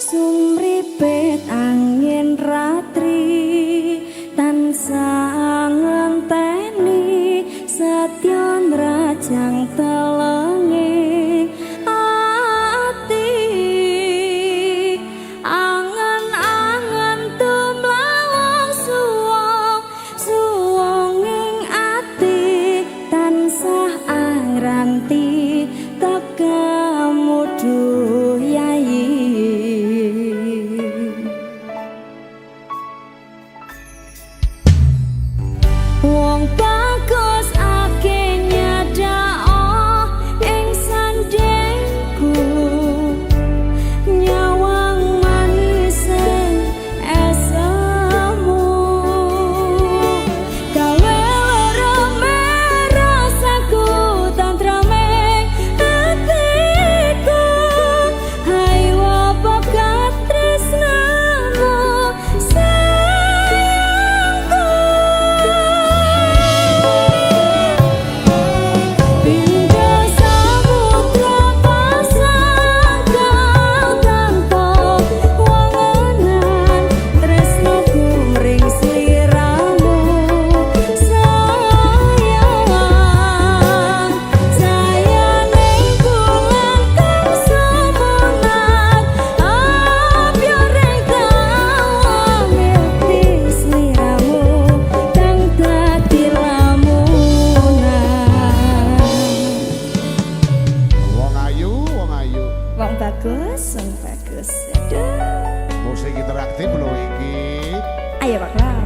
Sumripet angin ratri tansah ngenteni setyon rajang telenging ati angen-angen tumlawang suwonging ati tansah angranti tekamu duh yayi. Wong bagus ake nyadao ing sandengku nyawang manis esemu gawe rame rasaku tantraming hatiku hai wabakat tresnamu bagus. Aduh. Musik interaktif lho iki. Ayo Pak Lau.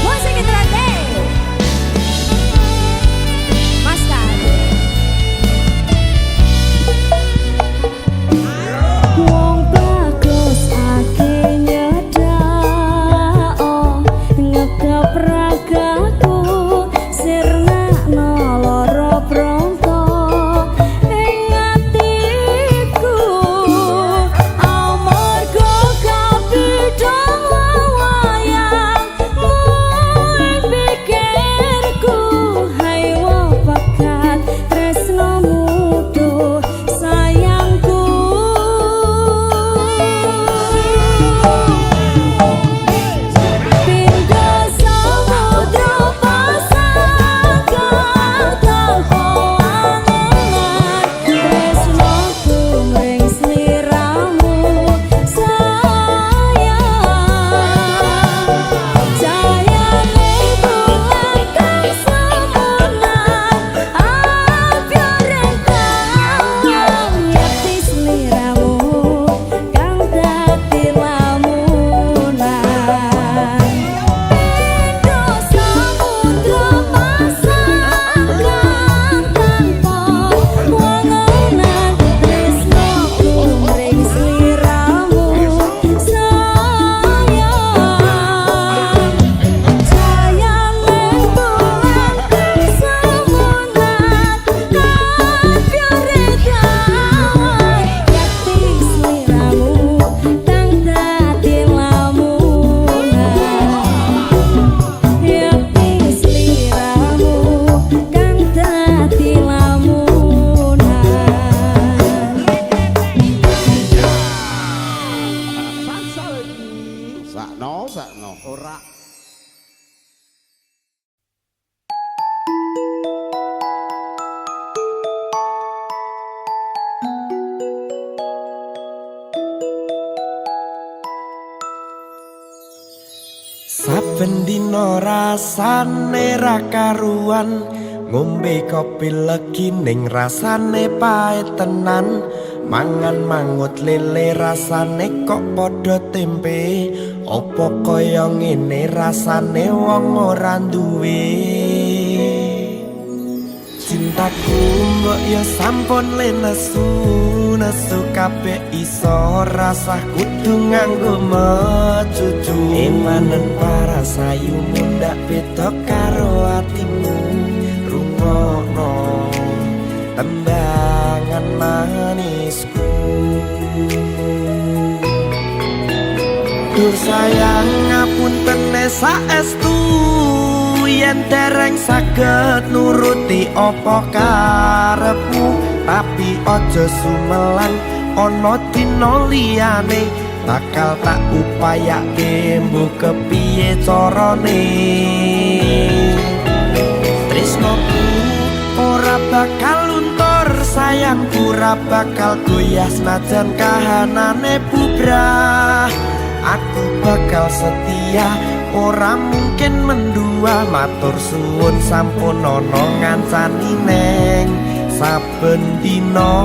Musik interaktif. Mas Kado. Wong bagus ake nyedao ngegap ragaku sirna noloro pronto ing atiku amarga kapidhang wayangmu ing pikirku hai wabakat tresnomu duh sayangku. Pindha samudra pasang tanpa angan tresnoku mring sliramu sayang jayaning bulan kang semunan abyoreng kawang yakti sliramu kang dadi lamunan. Pindha samudra pasang tanpa wangunan tresnoku mring sliramu sayang jayaning bulan kang semunan abyoreng kawang yakti sliramu kang dadi lamunan. Yakti sliramu kang dadi lamunan. Sakno. Ora. Saben dina rasane ra karuan ngombe kopi legi ning rasane pahit tenan mangan mangut lele rasane kok padha tempe opo kaya ngene rasane wong ora duwe cintaku mbok ya sampun lenesu nesu kabeh iso rasah kudu nganggo mecucu emanen parasayu mundak beda karo atimu rungokno tembangan manisku Dur sayang ngapunten saestu yen dereng saged nuruti apa karepmu, tapi aja sumelang ana dina liyane bakal tak upayake mbok kepiye carane. Tresnoku ora bakal luntur, sayangku ora bakal goyah senajan kahanane bubrah. Aku bakal setia, ora mungkin mendua. Matur suwun sampun ana ngancani neng saben dina.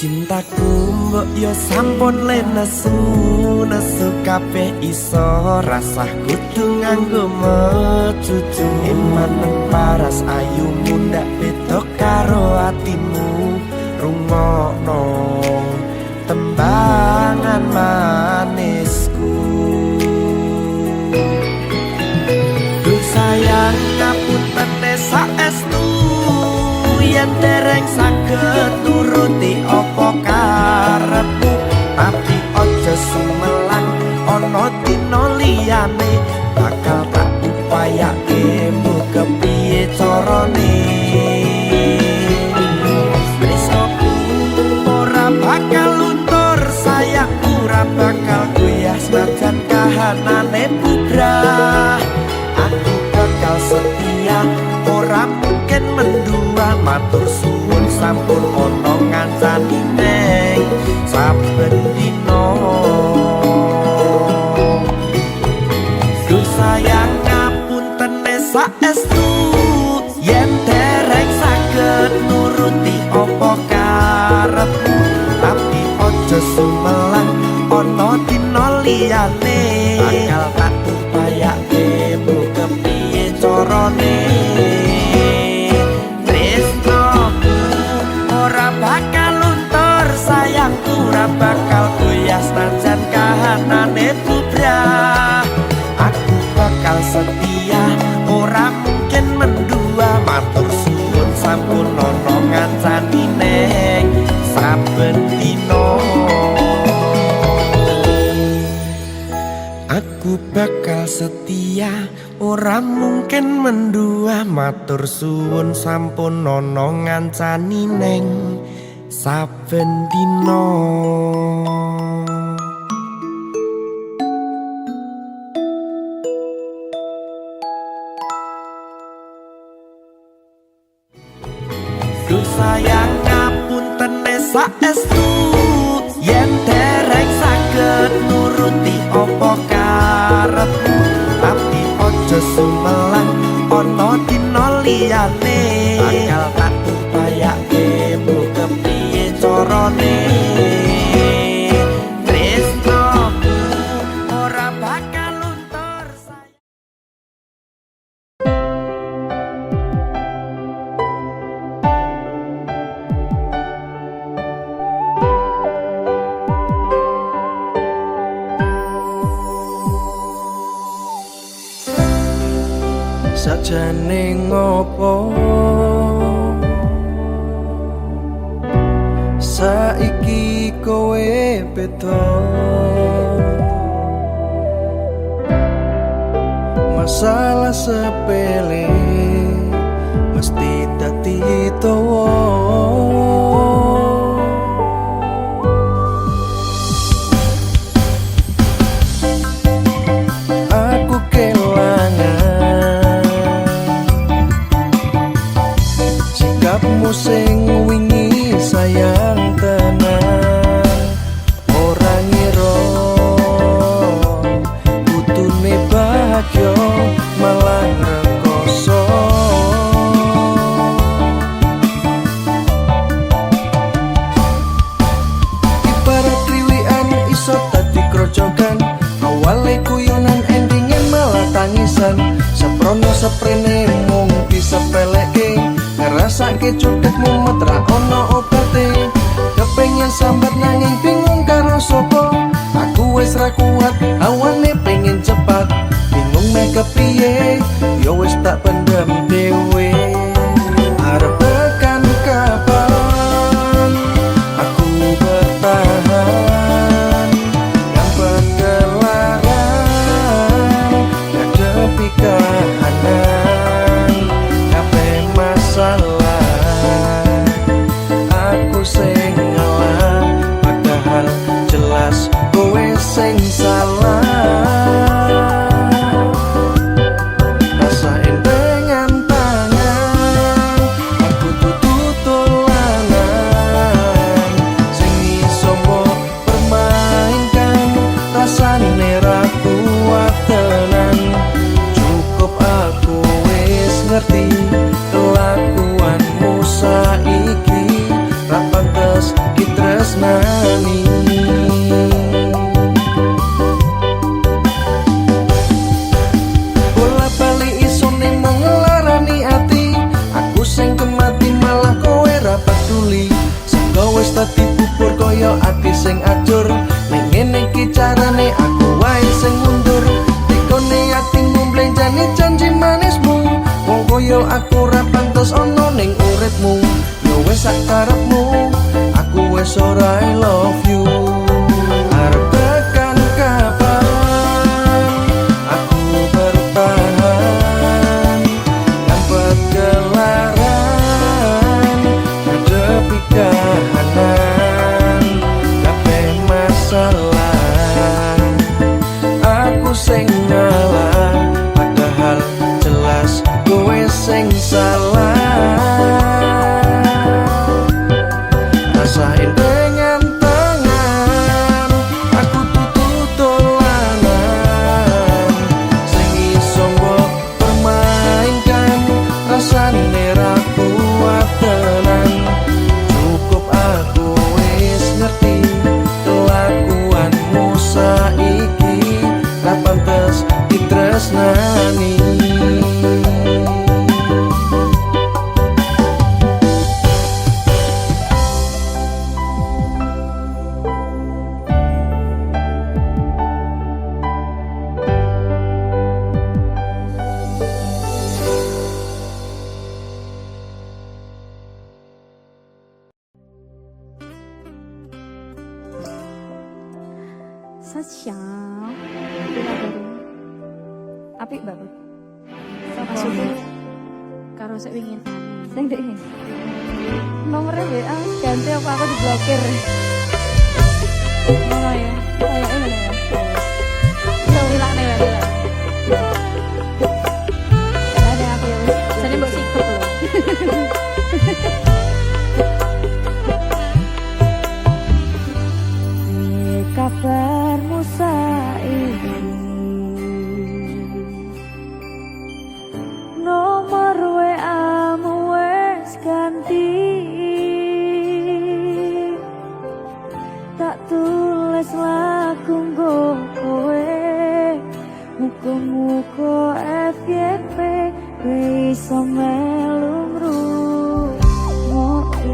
Cintaku mbok yo sampun lenesu, nesu kabeh iso rasah kudu nganggo mecucu. Emanen paras ayumu ndak beda karo atimu, rungokno tembangan manisku. Duh sayang ngapunten saestu yen dereng saged nuruti apa karepmu, tapi aja sumelang ana dina liyane bakal tak upayake mbok kepiye carane. Tresnoku ora bakal luntur, sayangku ora bakal goyah senajan kahanane bubrah. Aku bakal setia, ora mungkin mendua. Matur suwun sampun ana ngancani neng saben dina. Duh sayang ngapunten saestu yen dereng saged nuruti apa karepmu, tapi aja sumelang ana dina liyane bakal tak upayake mbok kepiye carane. Bakal goyah senajan kahanane bubrah. Aku bakal setia, ora mungkin mendua. Matur suwun sampun ana ngancani neng saben dina. Aku bakal setia, ora mungkin mendua. Matur suwun sampun ana ngancani neng saben dina. Duh sayang ngapunten saestu yen dereng saged nuruti apa karepmu, tapi aja sumelang ana dina liyane bakal tak upayake mbok kepiye carane. Tresnoku ora bakal luntur. Sajane ngopo saiki kowe beda, masalah sepele mesti dadi dawa. Aku kelangan sikapmu sing wingi sayang tenan, ora ngira kutune bahagia malah rekoso. Ibarat kriwian iso dadi krojokan, awale guyonan endinge malah tangisan. Sembrono seprene mung disepeleke, ngrasake cudekmu metra ono obate. Kepengen sambat nanging bingung karo sapa, aku wis ra kuat awane pengen cepat. Bingung mek kepiye, yo wis tak pendem dhewe. Arep tekan kapan aku bertahan, gampang kelaran ngadepi kahanan. Kabeh masalah aku sing ngalah, padahal jelas kowe sing salah. Rasain dengan tangan, aku tutup tolanan, sing iso mbok permainkan, rasane ra kuat tenan. Cukup aku wis ngerti kelakuanmu saiki, ra pantes ditresnani. Bola-balik isone ngelarani ati, aku sing kemati malah kowe ra peduli. Sengko wis dadi bubur kaya ati sing ajur, ning ngene iki carane aku wae sing mundur. Dikone atimu mblenjani janji manismu, wong kaya aku ra pantes ono ning uripmu. Yo wis sak karepmu, aku wis ora I love you. Arep tekan kapan aku bertahan, dapat gelaran ngadepi kahanan. Kabeh masalah aku sing ngalah, padahal jelas kowe sing salah. Rasain dengan tangan, aku tutup tolanan, sing iso mbok permainkan, rasane ra kuat tenan. Cukup aku wis ngerti kelakuanmu saiki, ra pantes ditresnani. Sasyam apik banget. Maksudnya karo sik wingin Sing dek nomornya WA ganti apa aku diblokir. ngono ya. Kayaknya ngono ya. Yo ilang nih wae. Ada aku ya wis. Jane mbok sikep lho. Kabarmu saiki, nomor WA-mu wis ganti, tak tulis lagu nggo kowe, muga-muga FYP kowe iso melu ngrungokke.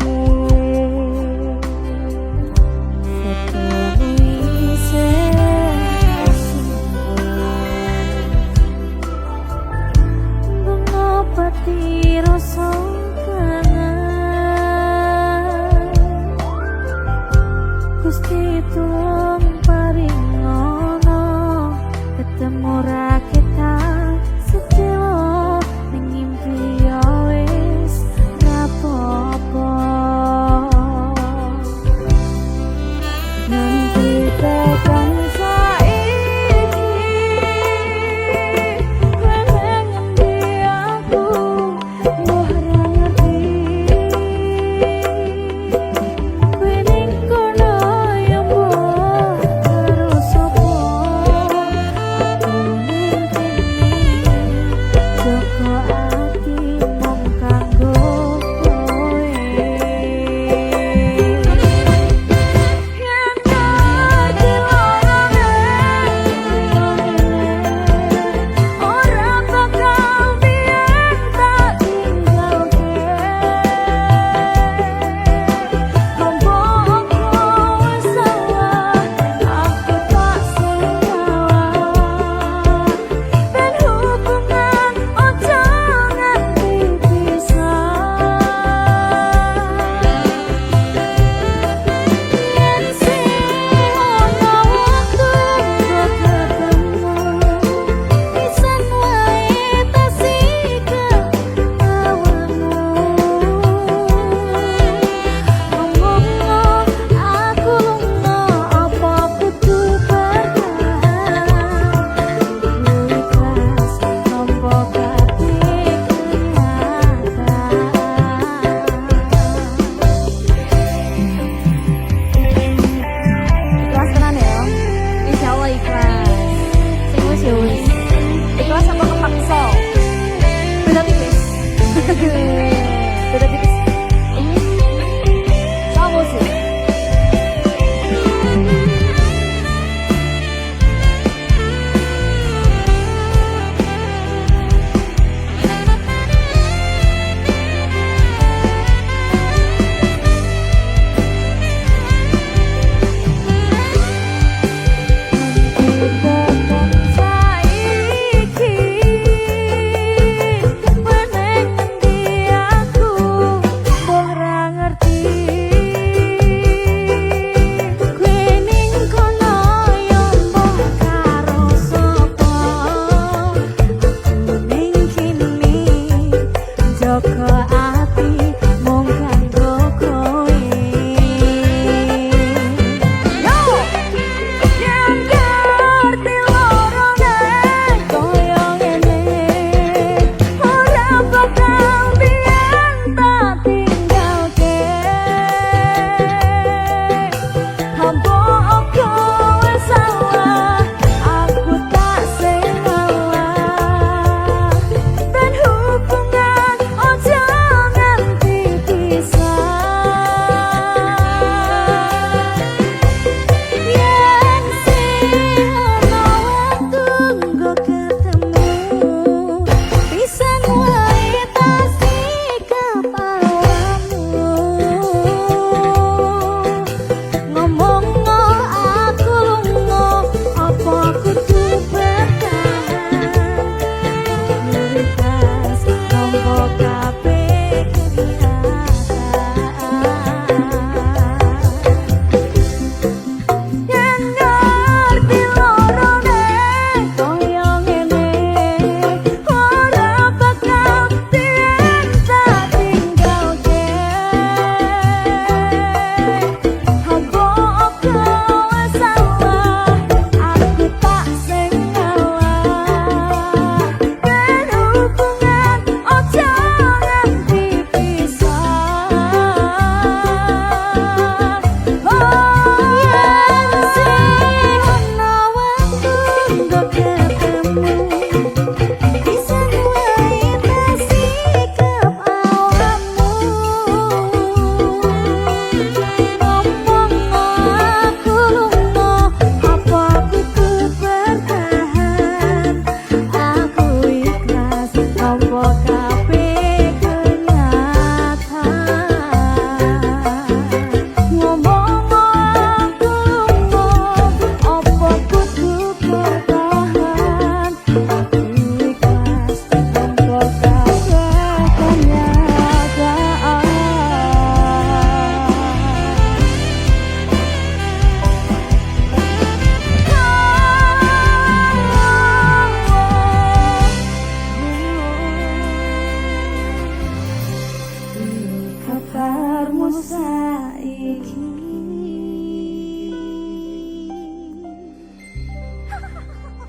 Rasa kangen Gusti tulung paringono, ketemu ra kita sedelo ning ngimpi ya wis ra apa-apa. Nanti tekan saiki kowe ngendi aku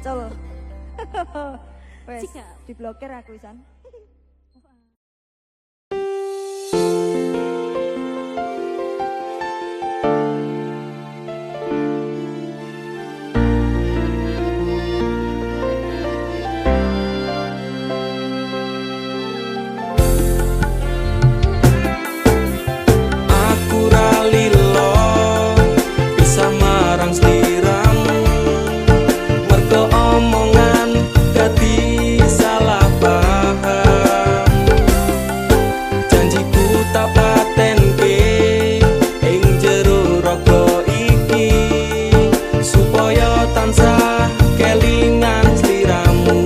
Cul. Wes, Jika. diblokir aku San. Aku ra lilo bisa marang sliramu mergo omongan dadi salah paham. Janjiku tak patenke ing jero raga iki supaya tansah kelingan sliramu.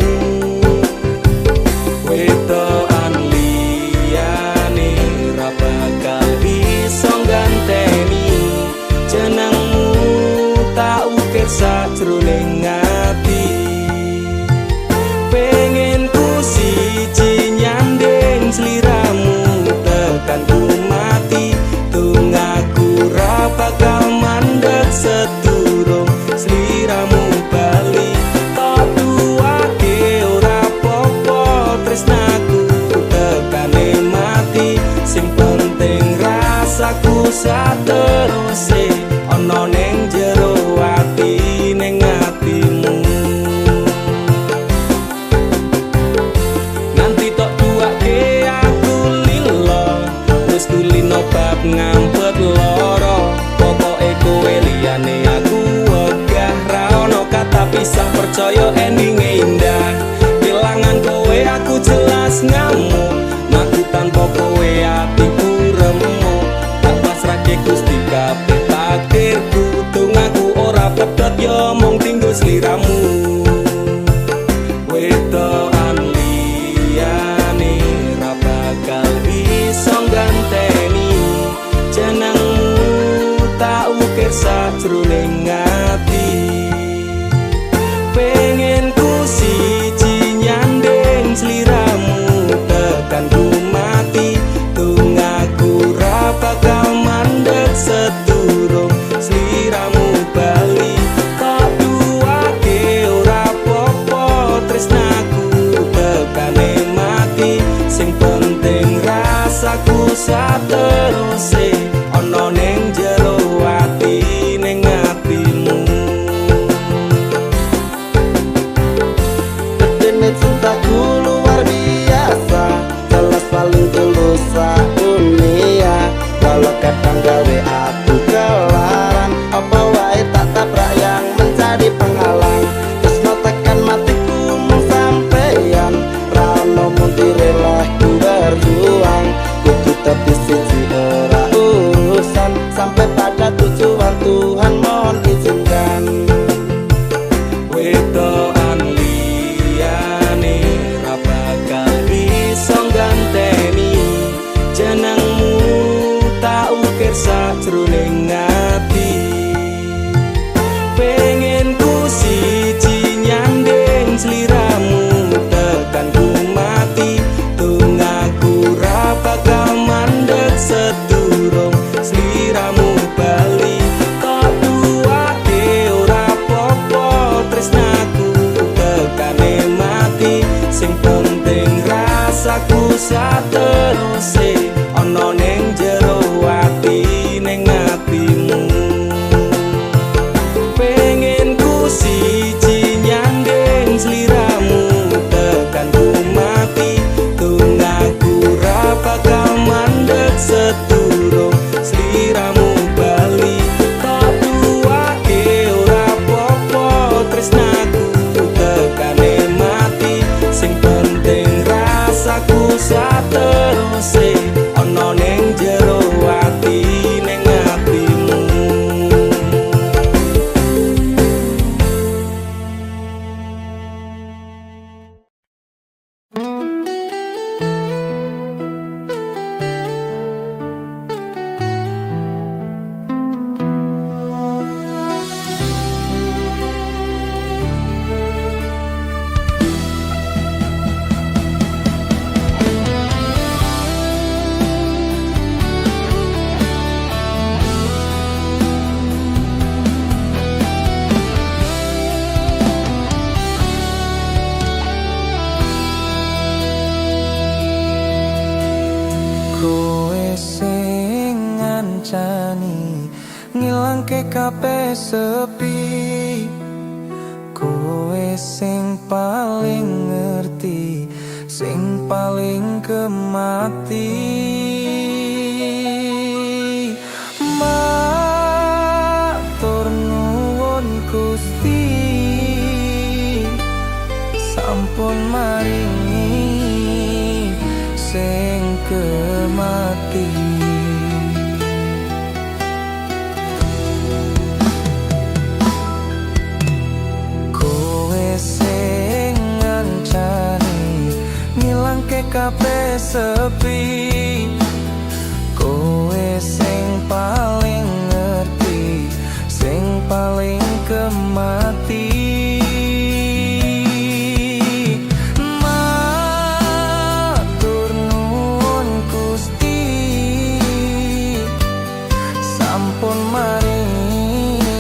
Wedokan liyane ra bakal iso ganteni jenengmu tak ukir sajroning ati. Pengen ku siji nyanding sliramu tekan ku mati tungaku ra bakal mandeg sedurung sliramu bali. Tak duwake ora popo tresnaku tekane mati sing penting rasaku sateruse ana ning jero ati ning atimu. Nanti tok duwake aku lilo wis kulino bab ngampet loro pokoke kowe liyane aku wegah ra ono kata pisah percaya endinge indah. Kelangan kowe aku jelas ngamuk naku tanpa kowe atiku remuk tak pasrahke Gusti kabeh takdirku tungaku ora pedhot yo mung tinggo sliramu. Wedokan liyane ra bakal iso ganteni jenengmu tak ukir sajroning ati. Pengen ku siji nyanding sliramu tekan ku mati tungaku ra bakal mandeg sedurung sliramu bali. Tak duwake ora popo tresnaku tekane mati sing penting rasaku sateruse ana ning jero ati ning atimu. Betene cintaku luar biasa jelas paling tulus dunia walau kadang gawe aku kelaran apa wae tak tabrak yang menjadi penghalang tresno tekan matiku mung sampeyan ra ono mundire lah ku berjuang kudu tapi siji ora urusan sampai pada tujuan Tuhan mohon izinkan. Wedokan liyane ra bakal iso ganteni jenengmu tak ukir sajroning ati. Pengen ku siji nyanding sliramu tekan ku mati tungaku ra bakal mandeg sedurung sliramu bali. Tak duwake ora popo tresnaku tekane mati sing penting rasaku sateruse ana ning jero ati ning atimu. Pengen ku siji nyanding sliramu tekan ku mati tungaku ra bakal mandeg sedurung sliramu bali. Tak duwake ora popo tresnaku tekane mati sing penting rasaku rasa teruse ana ning jero ati ning atimu. Kowe sing ngancani ngilangke kabeh sepi, kowe sing paling ngerti, sing paling kemati. Matur nuwun Gusti sampun maringi sing kemati. Kowe sing ngancani ngilangke kabeh sepi, kowe sing paling ngerti, sing paling kemati. Sampun maringi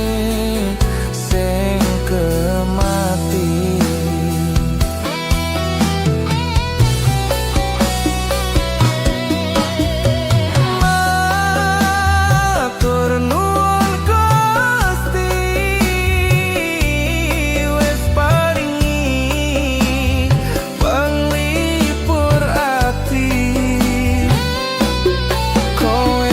sing kemati. Matur nuwun Gusti wis paringi panglipur ati. Kowe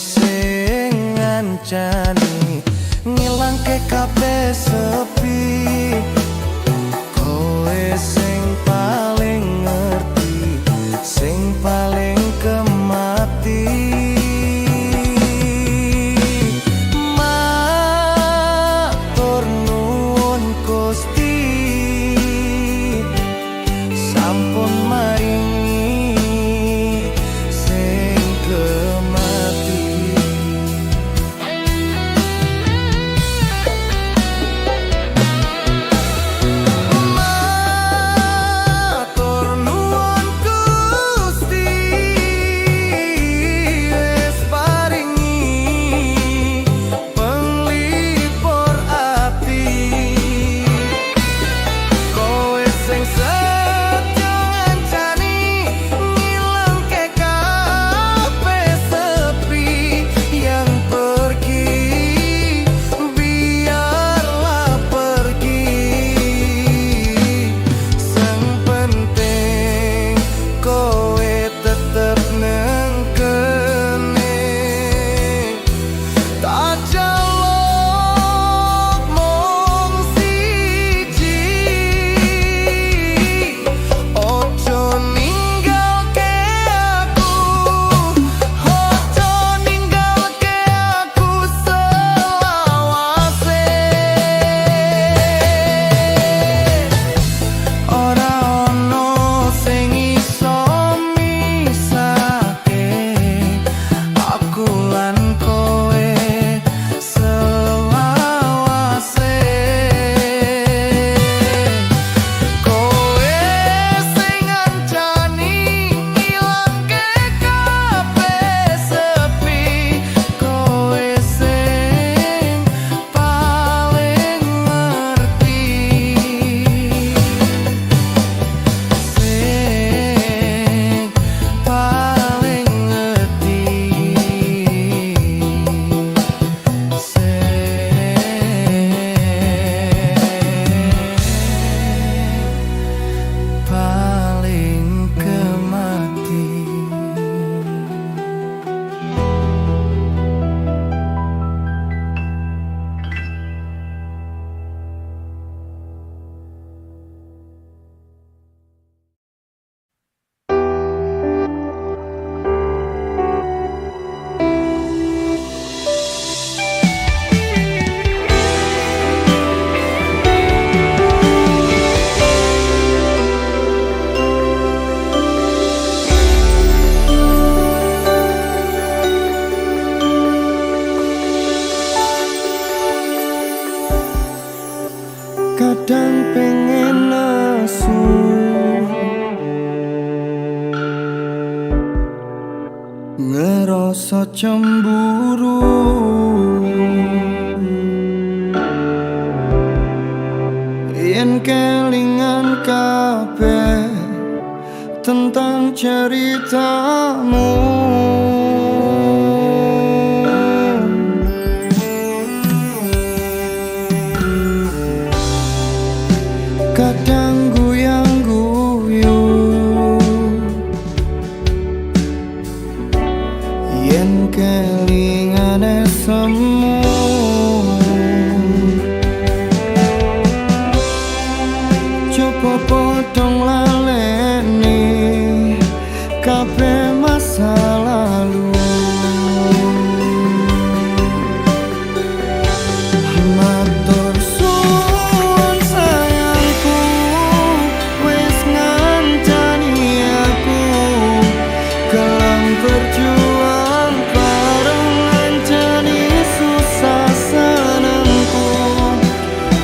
sing ngancani ngilangke kabeh sepi, kowe sing paling ngerti, sing paling kemati. Matur nuwun Gusti sampun maringi sing kemati. Kadang pengen nesu ngerasa cemburu, yen kelingan kabeh tentang ceritamu. Kadang guyang-guyu yen kelingane semu, coba potong laleni kabeh masa lalu. Matur suwun sayangku, wis ngancani aku kelang berjuang bareng ngancani susah senengku.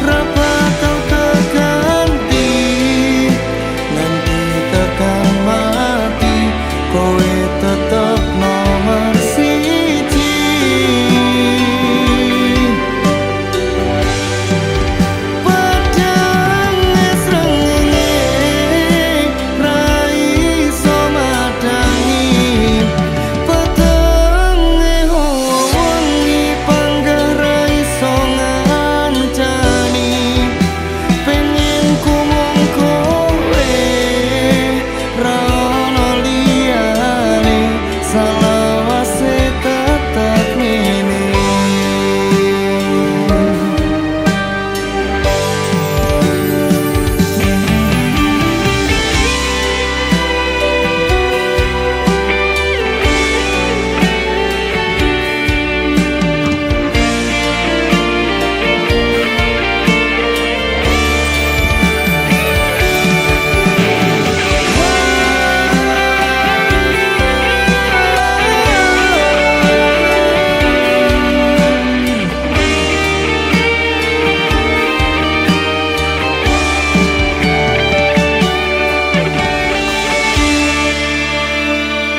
Ra bakal keganti nanti tekan mati, kowe tetep nomor siji. Padang srengenge ra iso madangi, petenge wengi panggah ra iso ngancani. Pengen ku mung kowe ra ono liyane, salawase tetep ngene.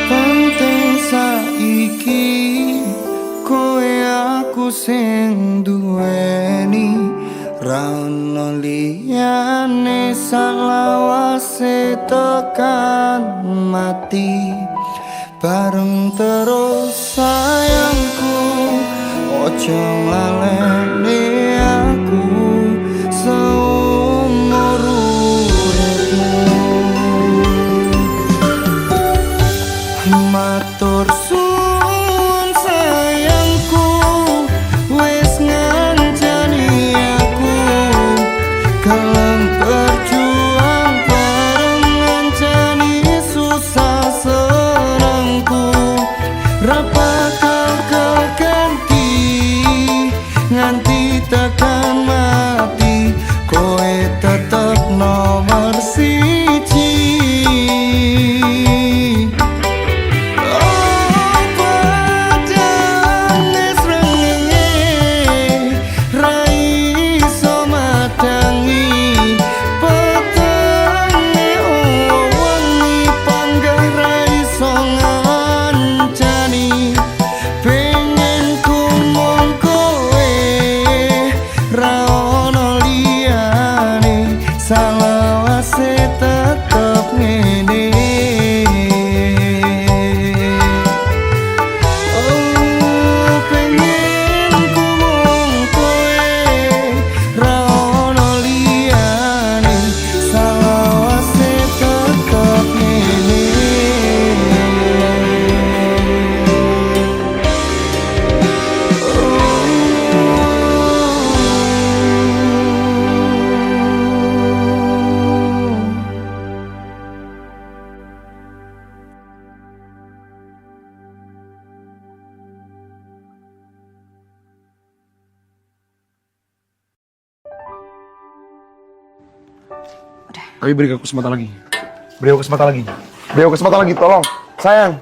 Penting saiki kowe aku sing duweni, ra ono liyane, salawase tekan mati bareng terus sayangku. Ojo laleni aku seumur uripmu. Matur suwun sayangku, Tapi beri aku kesempatan lagi. Beri aku kesempatan lagi. Beri aku kesempatan lagi, tolong. Sayang.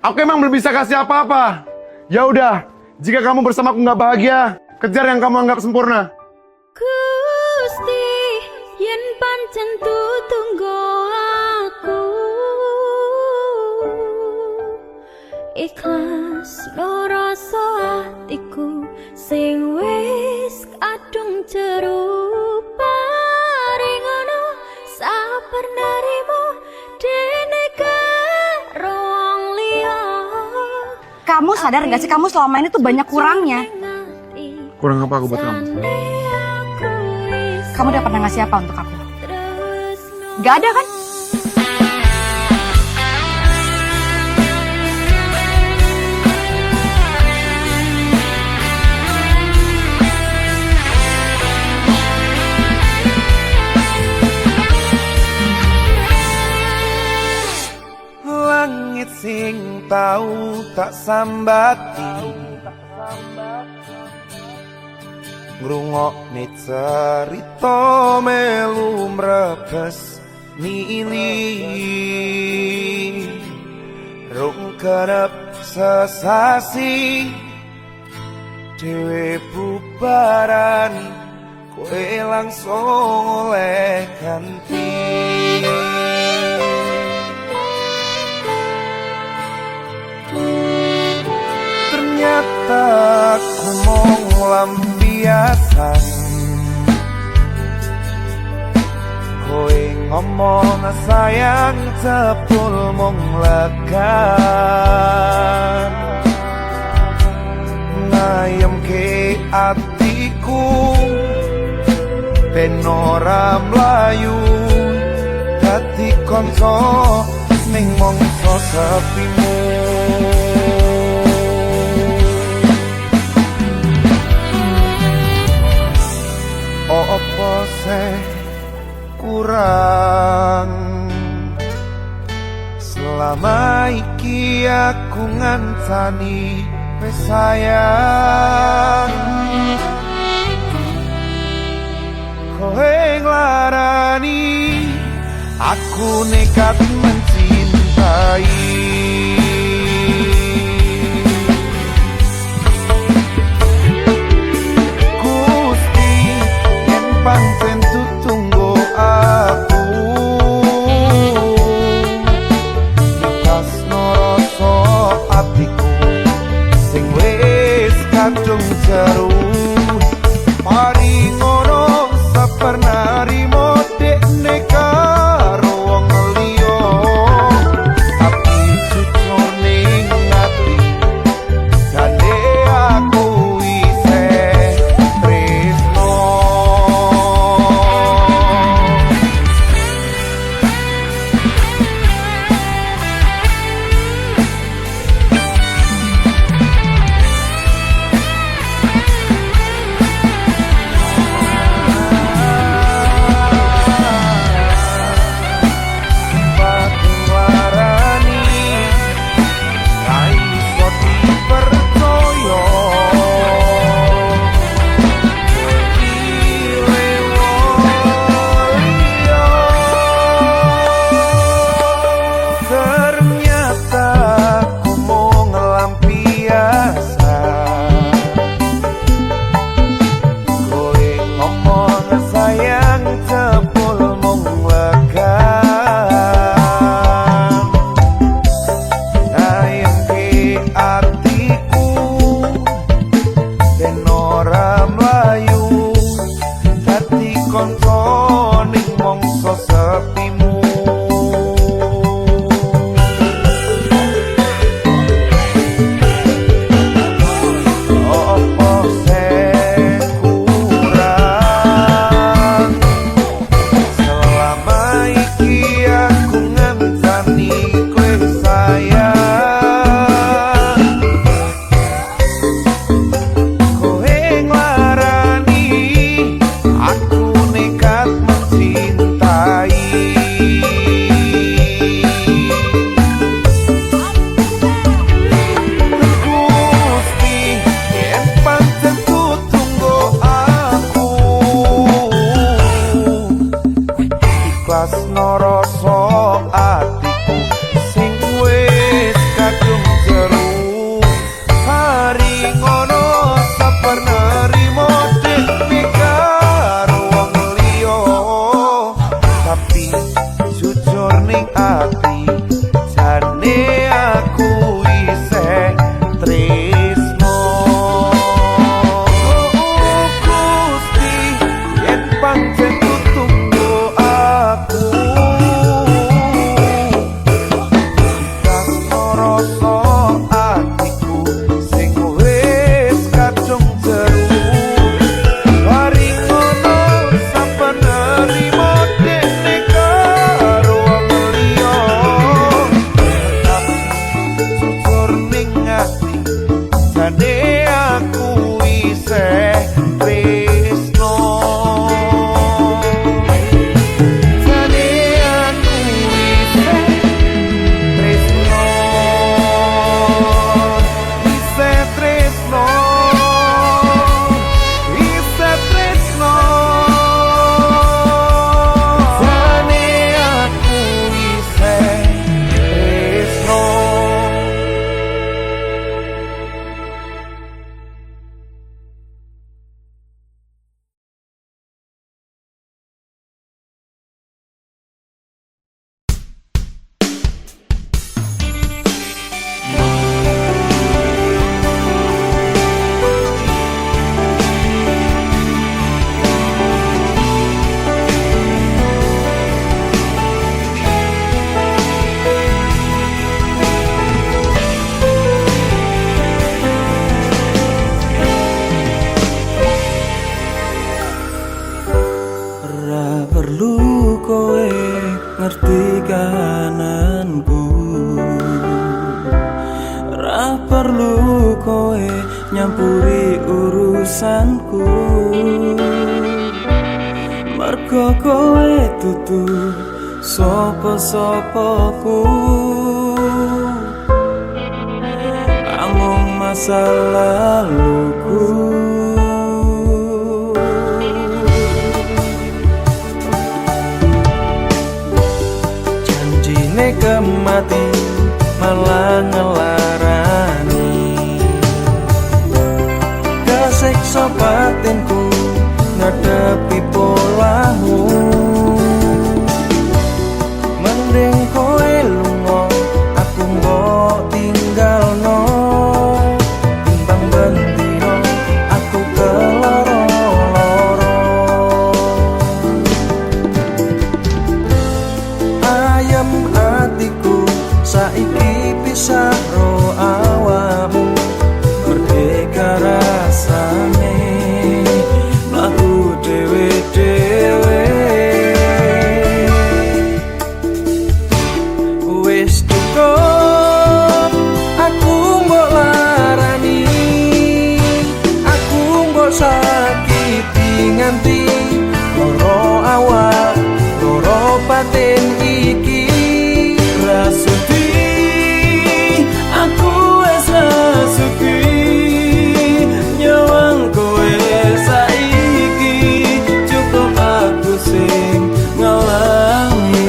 Aku emang belum bisa kasih apa-apa. Ya udah, jika kamu bersama aku nggak bahagia, kejar yang kamu anggap sempurna. Gusti yen pancen tunggu aku ikhlas no rasa atiku sing wis kadung jeruk paringono sabar narimu dene karo wong liya. Kamu sadar gak sih kamu selama ini tuh banyak kurangnya? Kurang apa aku buat kamu? Kamu udah pernah ngasih apa untuk aku? Gak ada kan? Langit sing tau tak sambati ngrungokne cerita melu mrebes mili rung kerep sesasi dhewe bubaran kowe langsung oleh ganti. Ternyata aku mau lampiasan kowe ngomong sayang cepul mong lekan ngayem ke atiku ben ora mlayu dadi kanca ning mangsa sepimu. Apa sih kurang selama iki aku ngancani wis sayang kowe nglarani aku nekat mencintai. Pancen tunggu aku ikhlas no rasa atiku sing wis kadung jeruk paringono sabar narimo dekne karo wong liya tapi jujur ning ati jane aku isih tresno. Jane aku isih tresno. Jane aku isih tresno. Isih tresno. Isih tresno. Jane aku isih tresno. Ra perlu kowe ngerti kananku, ra perlu kowe nyampuri urusanku. Mergo kowe dudu sapa-sapaku, amung masa laluku. Janjine kemati malah ngelarani, kesiksa batinku ngadepi polahmu. Mending kowe lunga, aku mbok tinggalno, timbang bendino aku keloro-loro. Ayam atiku saiki pisah ro awamu, merdeka rasane mlaku dhewe-dhewe. Wis cukup aku mbok larani, aku mbok sakiti nganti loro awak loro batin iki. Rasuti aku wis rasuti, nyawang kowe saiki cukup aku sing ngalangi.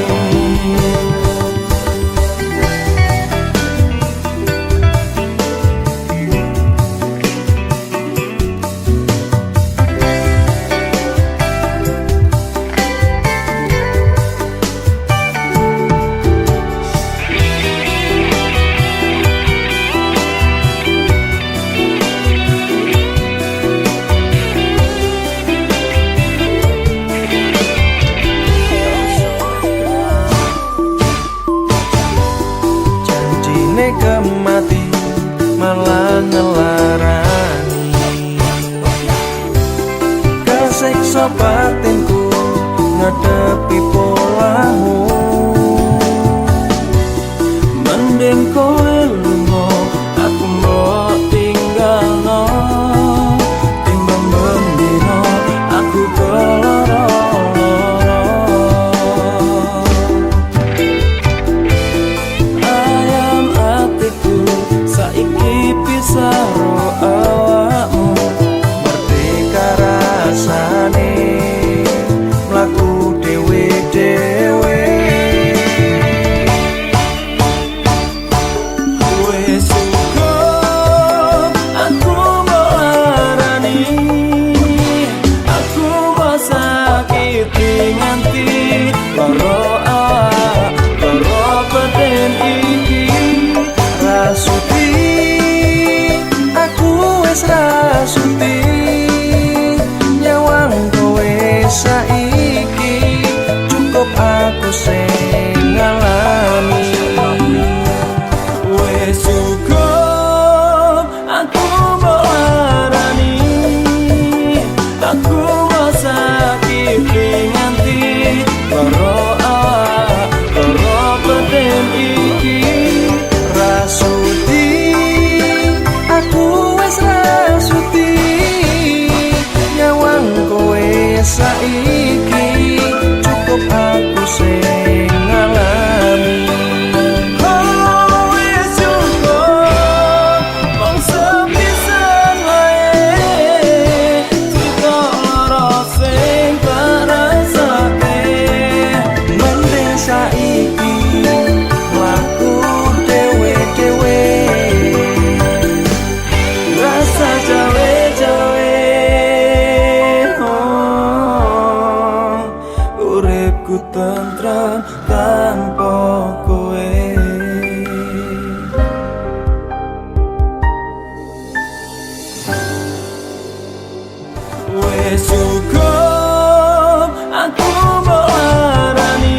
Wes cukup aku mau larani,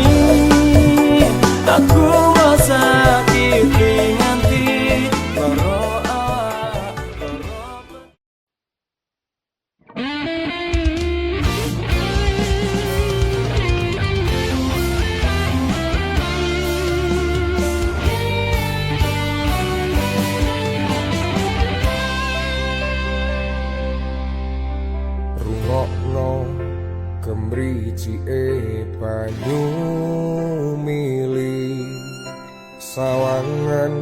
aku mau sakiti nganti loro awak loro. Rungokno gemricike banyu mili sawangan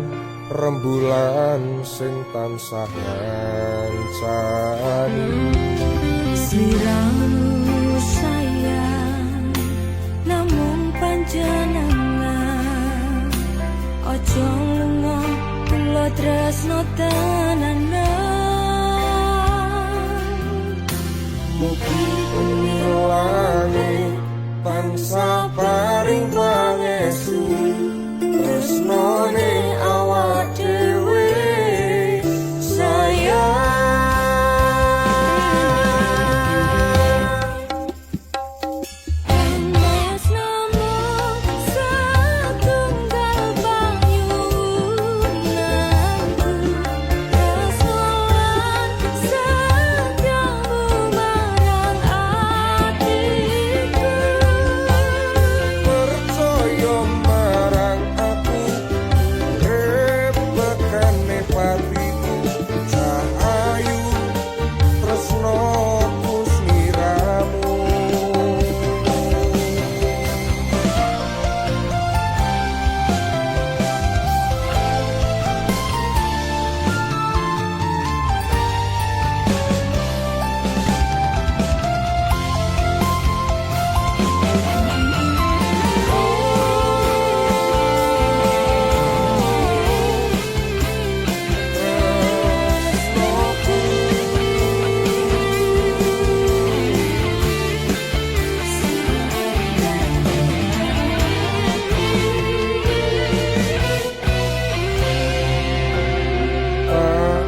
rembulan sing tansah ngancani Sliramu sayang namun panjenengan ojo lunga kula tresno tenanan mugi bumi langit tansah paring pangestu tresnone awak dhewe sayang percaya marang aku urip bekane patiku cahayu tresnoku sliramu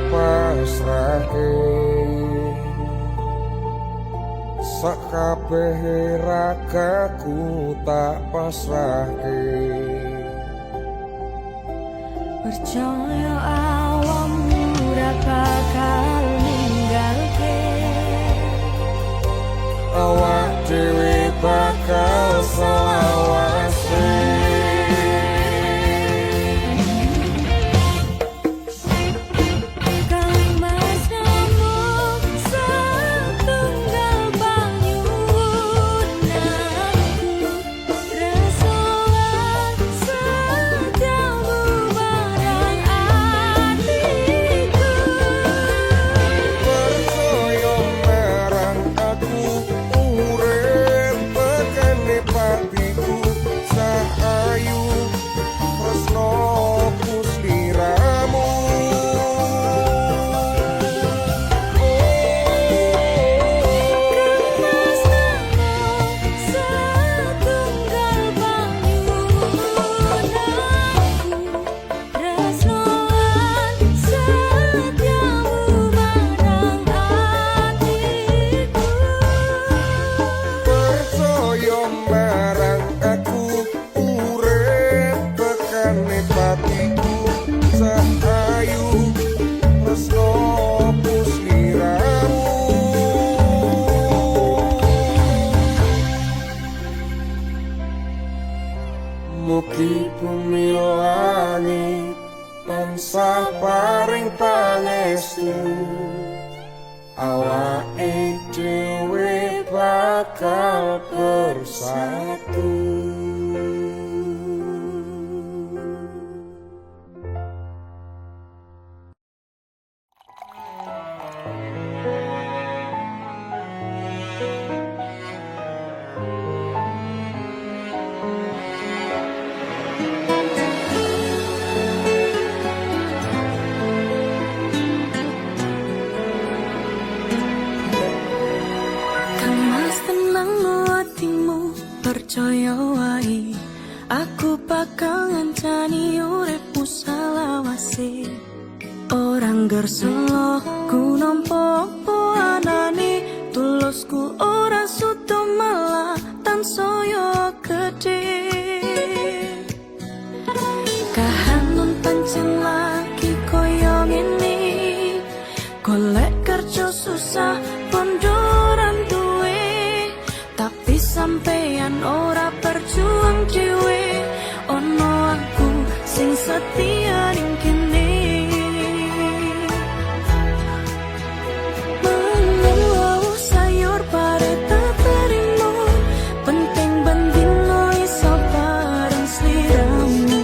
pasrahke sakabeh ragaku tak pasrahke percaya awakmu ora bakal ninggalke awak dhewe bakal selawase percaya marang aku urip bekane patiku sahayu tresnoku sliramu percaya marang aku urip bekane patiku sahayu tresnoku sliramu mugi bumi langit tansah paring pangestu awake dhewe bakal bersatu percaya wae aku bakal ngancani uripmu selawase orang gerselo ku nampa anane tulus tulusku ora sudo malah tansaya gede. Kahanan pancen lagi koyo ngene, golek kerja susah pondoran duwe, tapi sampeyan ora berjuang dhewe. Ono aku sing setia ning kene. Mengelau sayur pare terima, penting bendino iso bareng sliramu.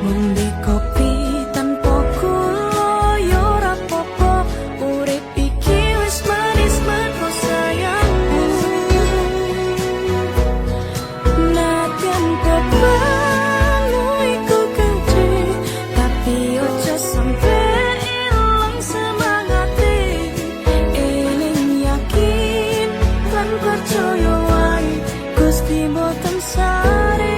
Ngombe kopi tanpa gula yo ora apa-apa, urip iki wis manis mergo sayangmu. Nadyan bebanmu iku gede, tapi ojo sampe ilang semangate. Eling yakin lan percaya wae, Gusti boten sare.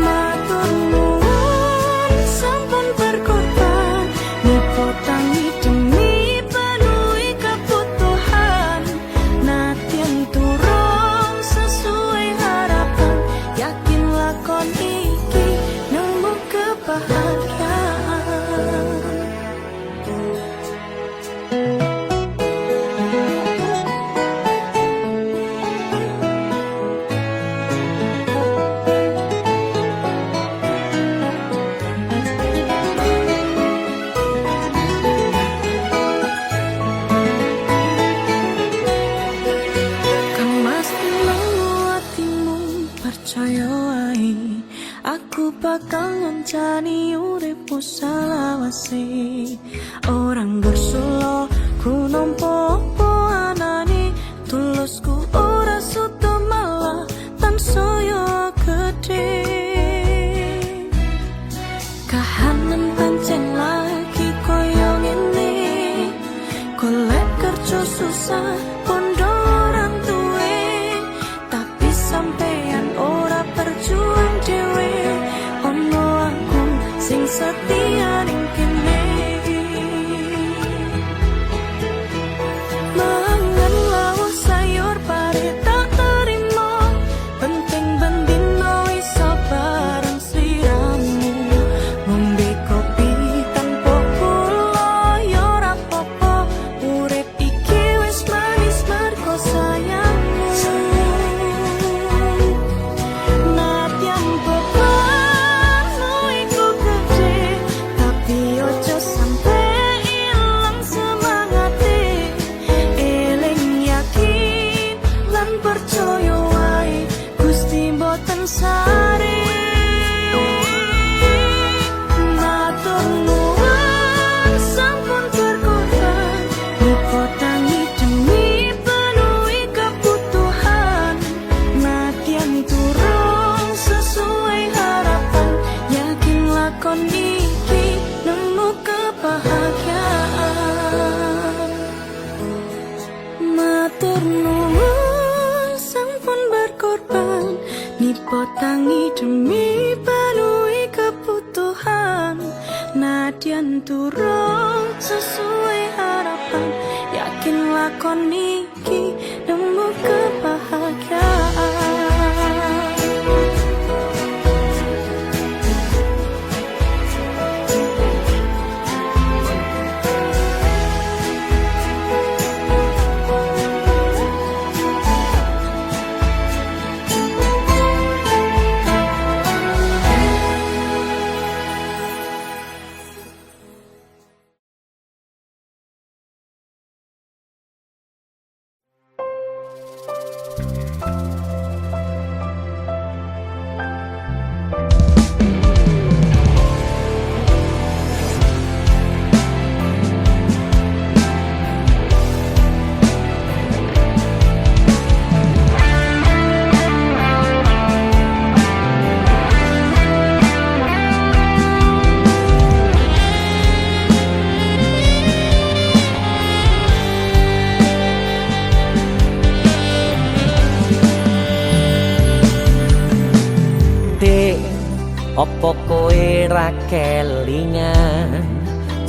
Matur nuwun sampun berkorban, nipotangi demi penuhi kebutuhan. Nadyan turun sesuai harapan, yakin lakon iki nemu kebahagiaan. Kang mesti mau hatimu percaya wae, aku bakal ngancani uripmu salawase. Orang bersulo ku nampa apa anane, tulusku ora sudo malah tansaya gede. Kahanan pancen lagi koyo ngene, golek kerja susah pondoran duwe, tapi sampeyan ora berjuang dhewe. Ono aku sing setia ning kene. Mangan lawuh sayur pare tak terima, penting bendino iso bareng sliramu. Ngombe kopi tanpa gula yo ora apa-apa, urip iki wis manis mergo sayangmu. Nadyan bebanmu iku gede, tapi ojo sampe ilang semangate. Eling yakin lan percaya wae, Gusti boten sare. Matur nuwun sampun berkorban, nipotangi demi penuhi kebutuhan. Nadyan turun sesuai harapan, yakin lakon iki nemu kebahagiaan. Matur nuwun sampun berkorban, nipotangi demi penuhi kebutuhan. Nadyan turun sesuai harapan, yakin lakon iki nemu kebahagiaan. Opo kowe ra kelingan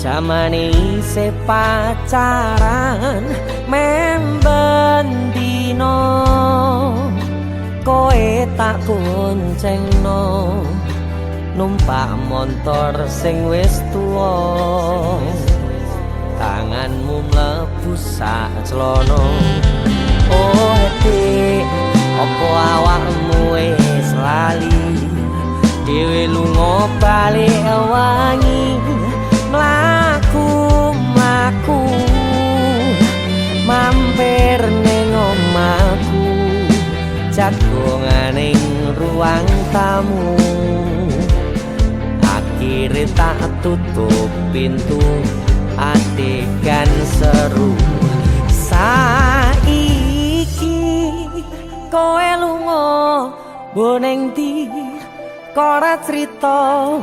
Jamane isih pacaran memben dino koe tak kuncengno numpak motor sing wis tuwa tanganmu mlebu sak celana oh dik opo awakmu wis lali dhewe lunga bali wangi mlaku mampir ning omahku jagonganing ruang tamu akhire tak tutup pintu adegan seru saiki kowe lunga boneng di kora crita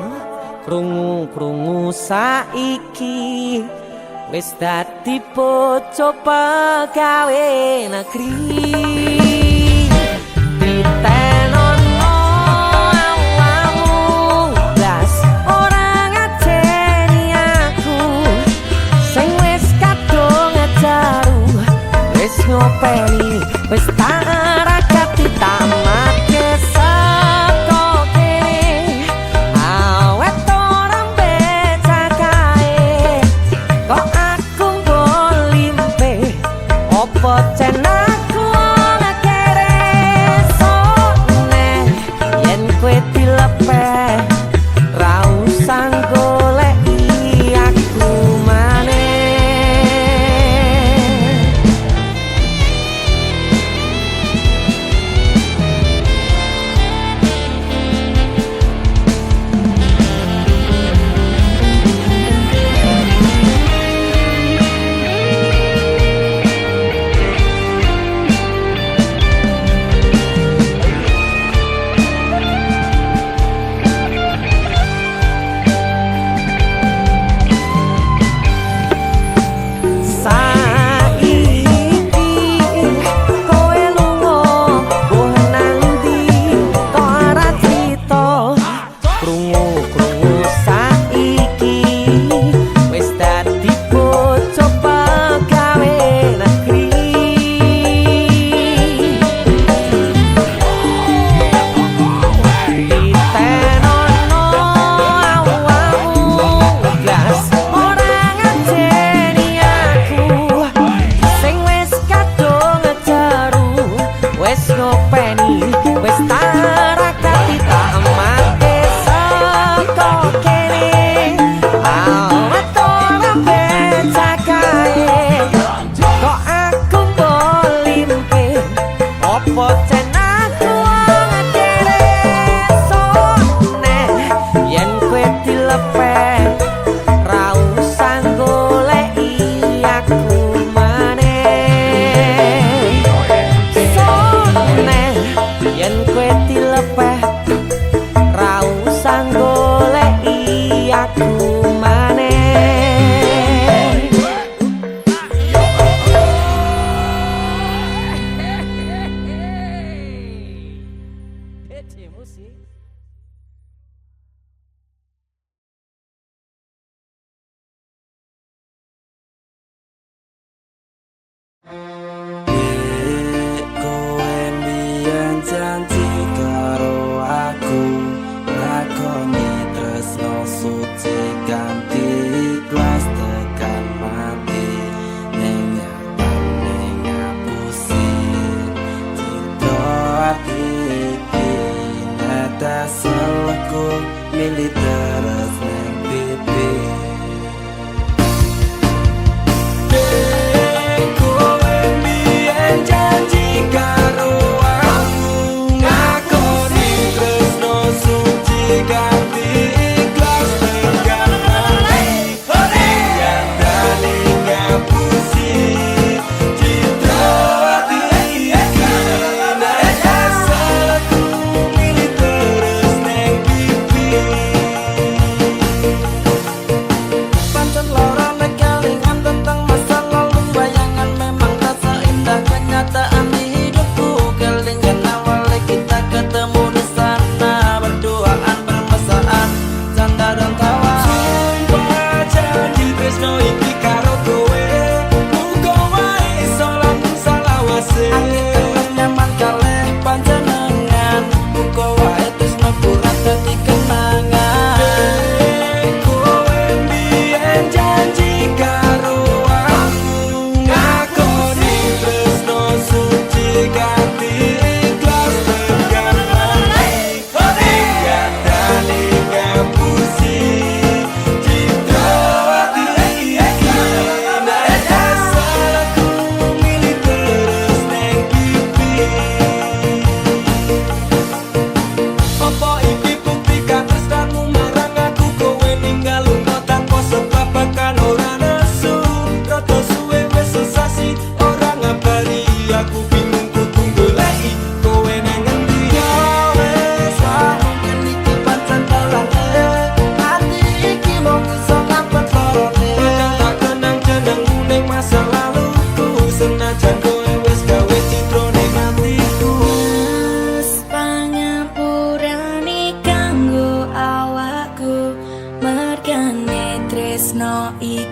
krungu saiki wis dadi bojo pegawe negeri ditenono awamu blas ora ngajeni aku sing wis kadung ajaru wis ngopeni wis tak rakati tamake saka kene awet orang becakae kok aku bolimpe opo cenaku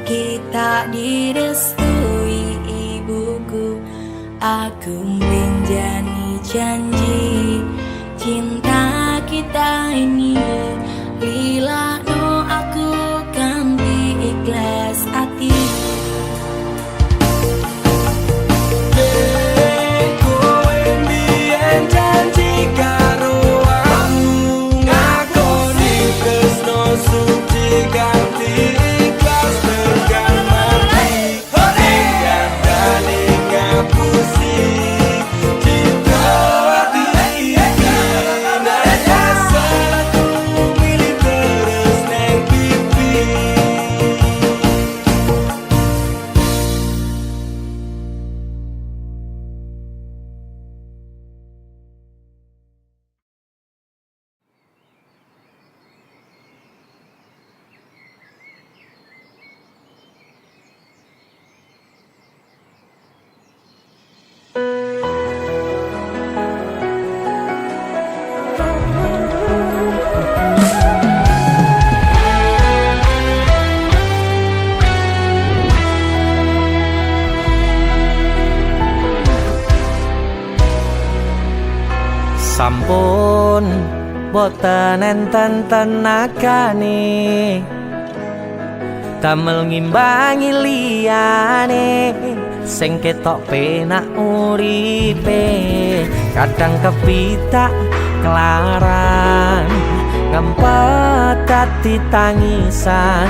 Kita direstui ibuku, aku menjadi janji cinta kita ini lila no aku kan ikhlas hati. Kowe mbiyen janji karo aku ngakoni tresno suci ganti ikhlas tekan mati. Ning kandhane ngapusi cinta ati iki nek asal aku milih terus neng pipi. Sampun boten enten tenagane damel ngimbangi liyane sing ketok penak uripe kadang kepitak kelaran ngempet dadi tangisan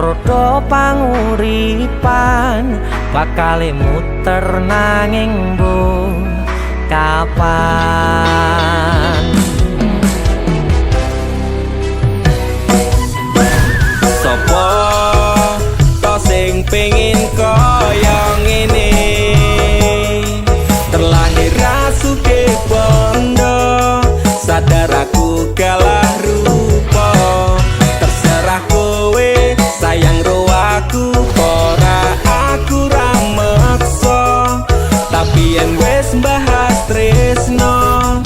rodo panguripan bakale muter nanging mbok kapan Sopo to sing pengin kaya ngene terlahir rasuke bondo sadar aku kalah rupa terserah kowe sayang ro aku ora aku ra meksa tapi yen wis bahas tresno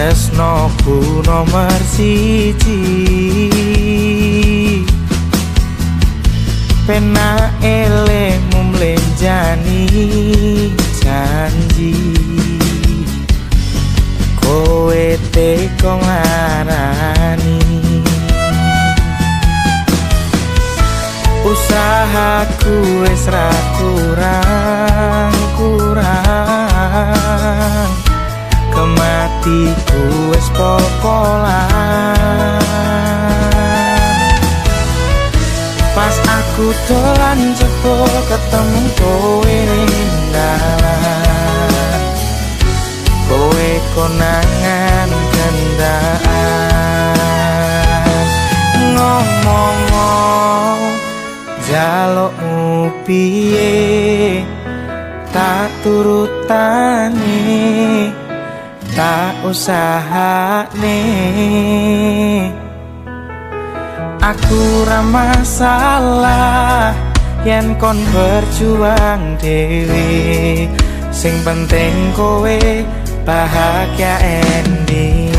tresnoku nomor siji pena elemu mlenjani janji kowe teko ngarani usahaku wis ra kurang-kurang kematiku wis popolan pas aku dolan jebol ketemu kowe ning dalan kowe konangan gendaan ngomong jalukmu piye tak turutane tak usahane aku ra masalah yen kon berjuang dhewe sing penting kowe bahagia ending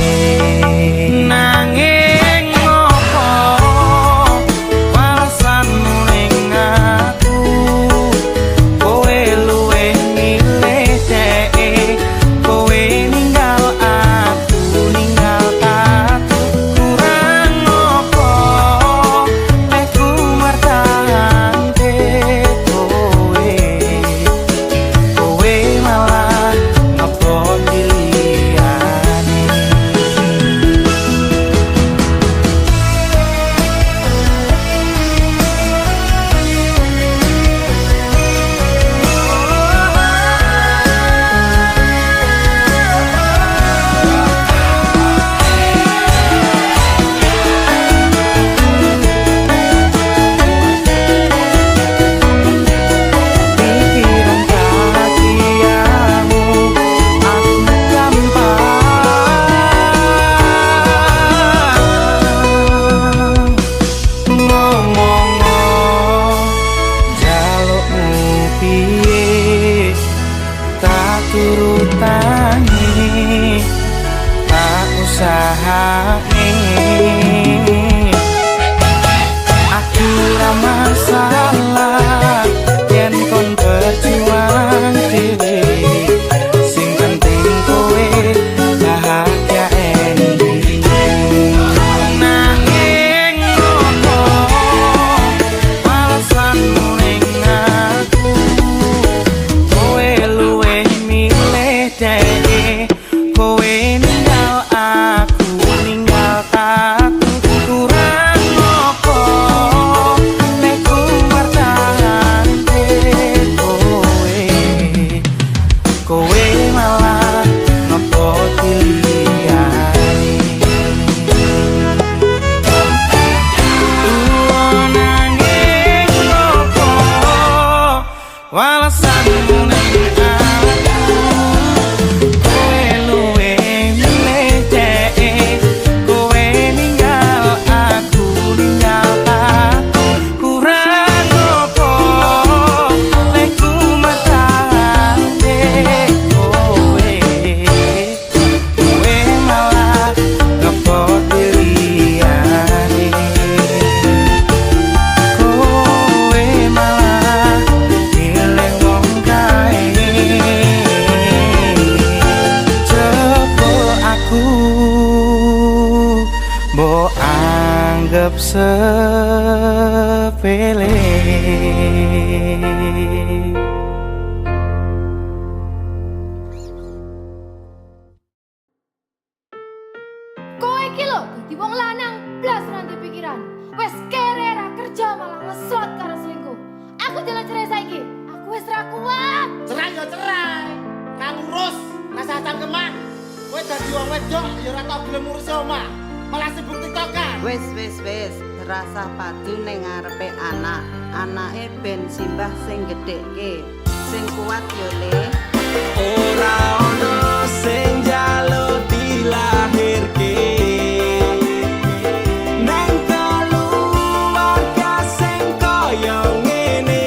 nanging ngopo walesanmu ning aku kowe luwih milih dhek kowe ninggal aku ninggal aku kurang ngopo aku mertahanke kowe malah ngopo pilihane pikiran bahagiamu aku gampang ngomong jalukmu piye tak turutane tak usahane aku ra masalah yen kon berjuang dhewe sing penting kowe bahagia ending nanging ngopo walesanmu ning aku kowe luwih milih dhek kowe ninggal aku ninggal aku kurang ngopo nek ku mertahanke kowe malah ngopo pilihane nanging ngopo walesanmu ning aku kowe luwih milih dhek kowe ninggal aku ninggal aku kurang ngopo nek ku mertahanke kowe malah ngopo pilihane kowe malah milih wong kae coba aku mbok anggap sepele Kowe iki lho dadi wong lanang blas ranti pikiran. Wes kere ra kerja malah ngesot karo selingkuh. Aku jalan cerai saiki. Aku wes ra kuat. Cerai ya cerai. Kang urus, rasa cangkeman. Kowe dadi wong wedok ya ora tau gelem ngurus omah. Malah sibuk tiktokan. Wis terasa padu ning ngarepe anak. Anake ben simbah sing gedhekke. Sing kuat yo le. ora ono sing njaluk dilahirke nang keluarga sing kaya ngene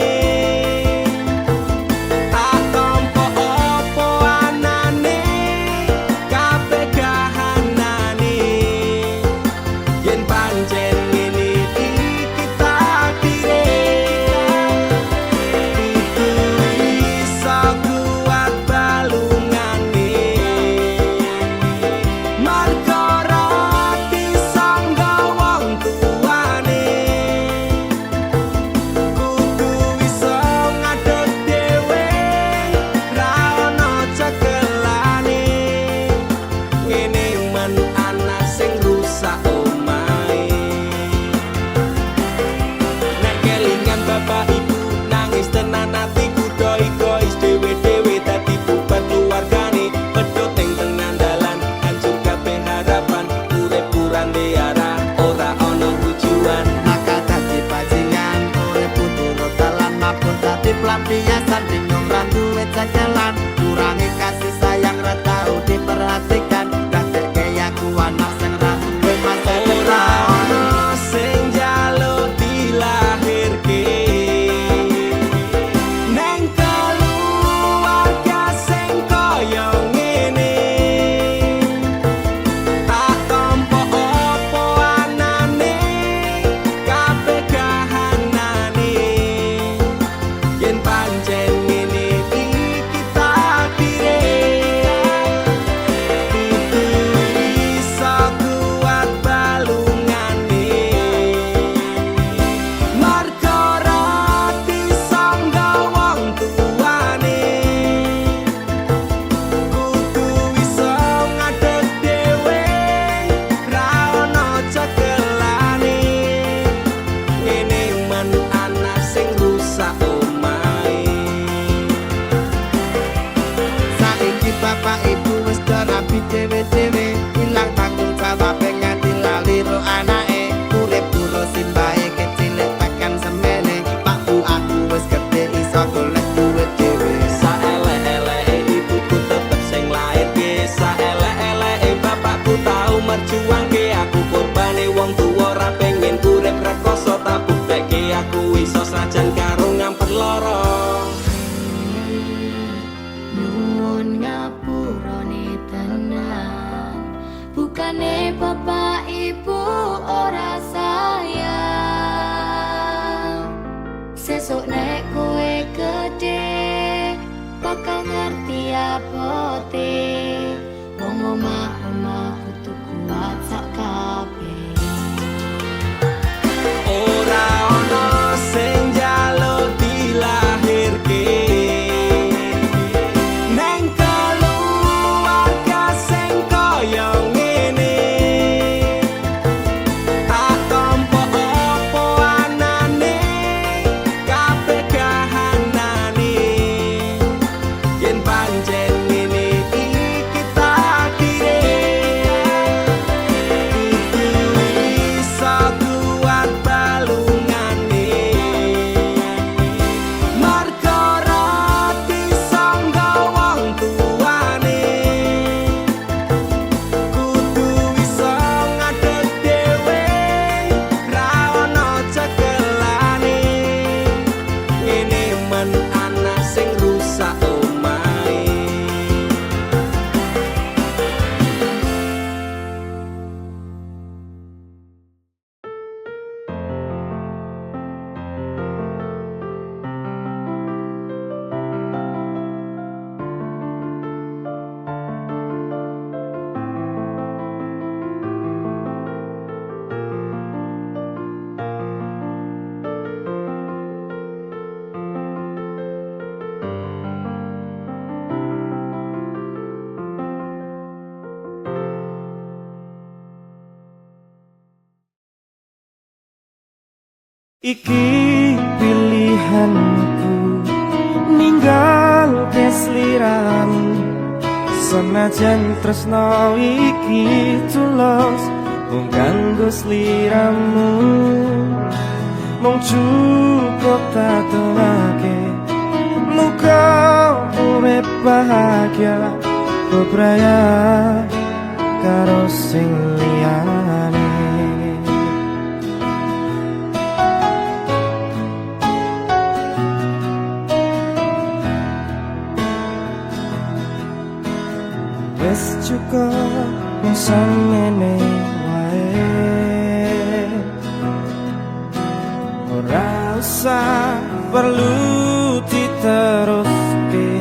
tak tampa apa anane kabeh gahan dewe-dewe ilang tanggung jawab nganti lali ro anake urip karo simbahe kecil tekan semene Pak Bu aku wis gede iso golek duit dhewe Saelek-eleke ibuku tetep sing lairke saelek-eleke bapakku tau merjuangke aku korbane wong tuwa ora pengen urip rekoso tak buktekke aku iso sajan karo ngamper lara Nuwun ngapurane tenan bukane bapak ibu ora sayang sesuk nek kowe gede bakal ngerti abote wong omah-omah kudu kuat sak kabeh ora ono sing njaluk dilahirke neng keluarga sing kaya ngene tak tampa apa anane kabeh kahanane yen pancen ngene iki takdire kudu iso kuat balungane marga rati sangga wong tuane kudu iso ngadeg dhewe ra ono cekelane ngene men anak sing rusak omahe Iki pilihanku ninggal kesliramu senajan tresno iki tulus mung kanggo sliramu mung cukup tak tolake muka urip bahagia bebraya karo sing liyane wis cukup wong samene wae ora usah perlu diteruske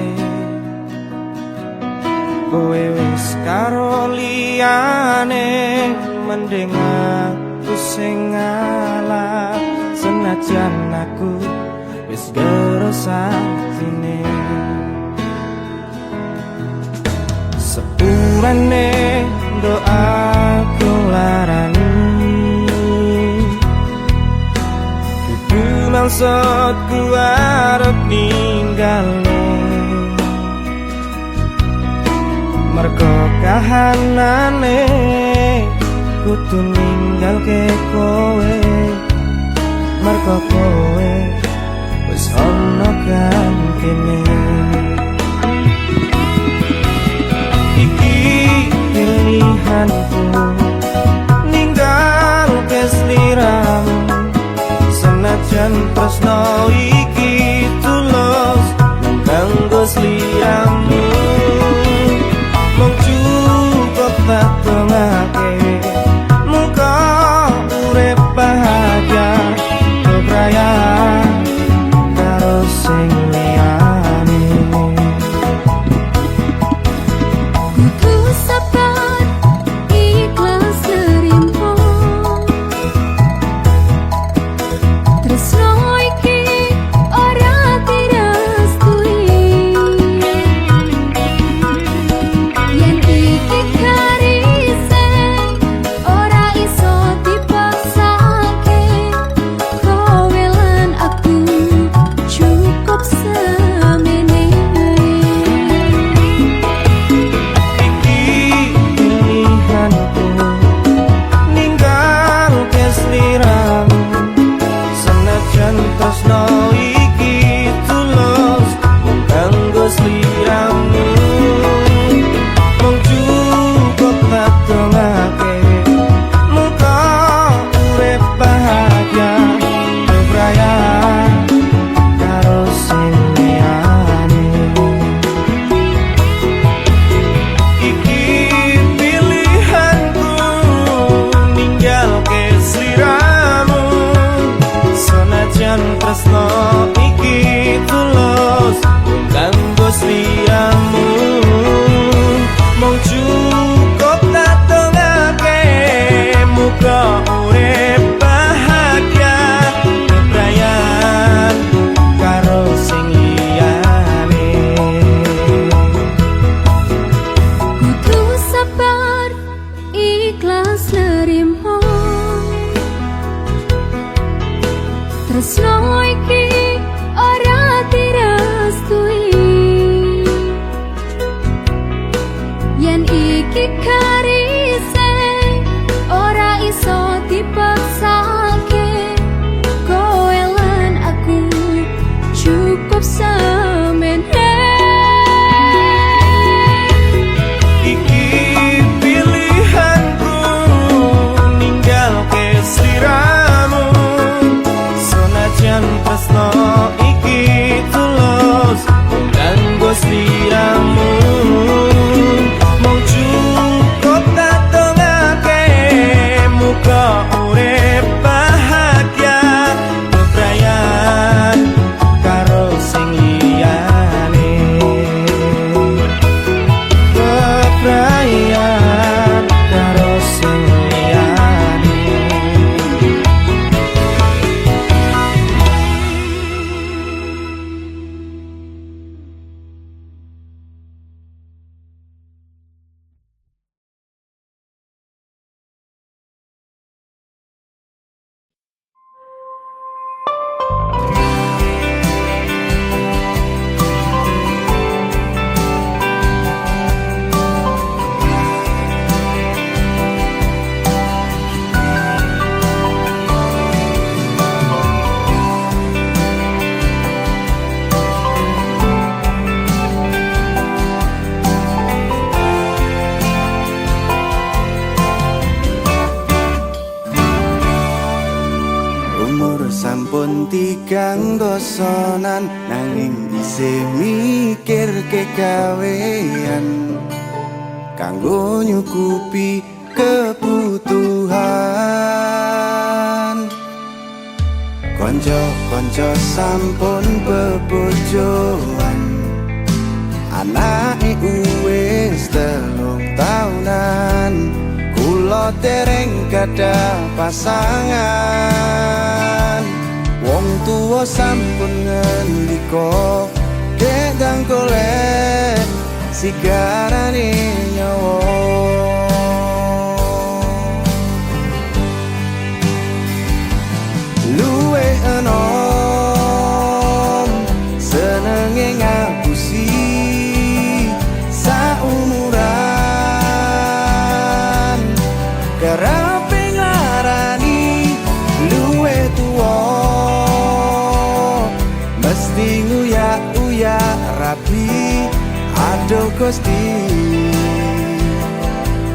kowe wis karo liyane mending aku sing ngalah senajan aku wis gerosak atine sepurane doaku larani kudu maksudku arep ninggale mergo kahanane kudu ninggalke kowe mergo kowe wis ono gantine pilihanku ninggal kesliramu senajan tresno iki tulus kanggo sliramu mung cukup tak tengake muka urip bahagia bebraya karo sing liyane kudu sabar ikhlas nerimo tresno iki ora direstui yen iki karise ora iso dipaksake kowe lan aku cukup semene iki yen iki karise ora iso dipaksake kowe lan aku cukup semene Iki pilihanku ninggal ke sliramu Sonajan tresno iki tulus kanggo sliramu Mau cukup tak tongake muka urip bahagia bebrayan karo sing liyane bebrayan karo sing liyane Umur sampun 3 dosonan nanging isih mikir kegawean kanggo nyukupi kebutuhan konco-konco sampun bebojoan anake wis 3 taunan kula dereng gadah pasangan wong tuwa sampun ngendika gedang golek sigarane nyawa luwe enom senenge ngapusi saumuran kerepe ngarani luwe tuwa mesti nguyak-uyak rapi aduh Gusti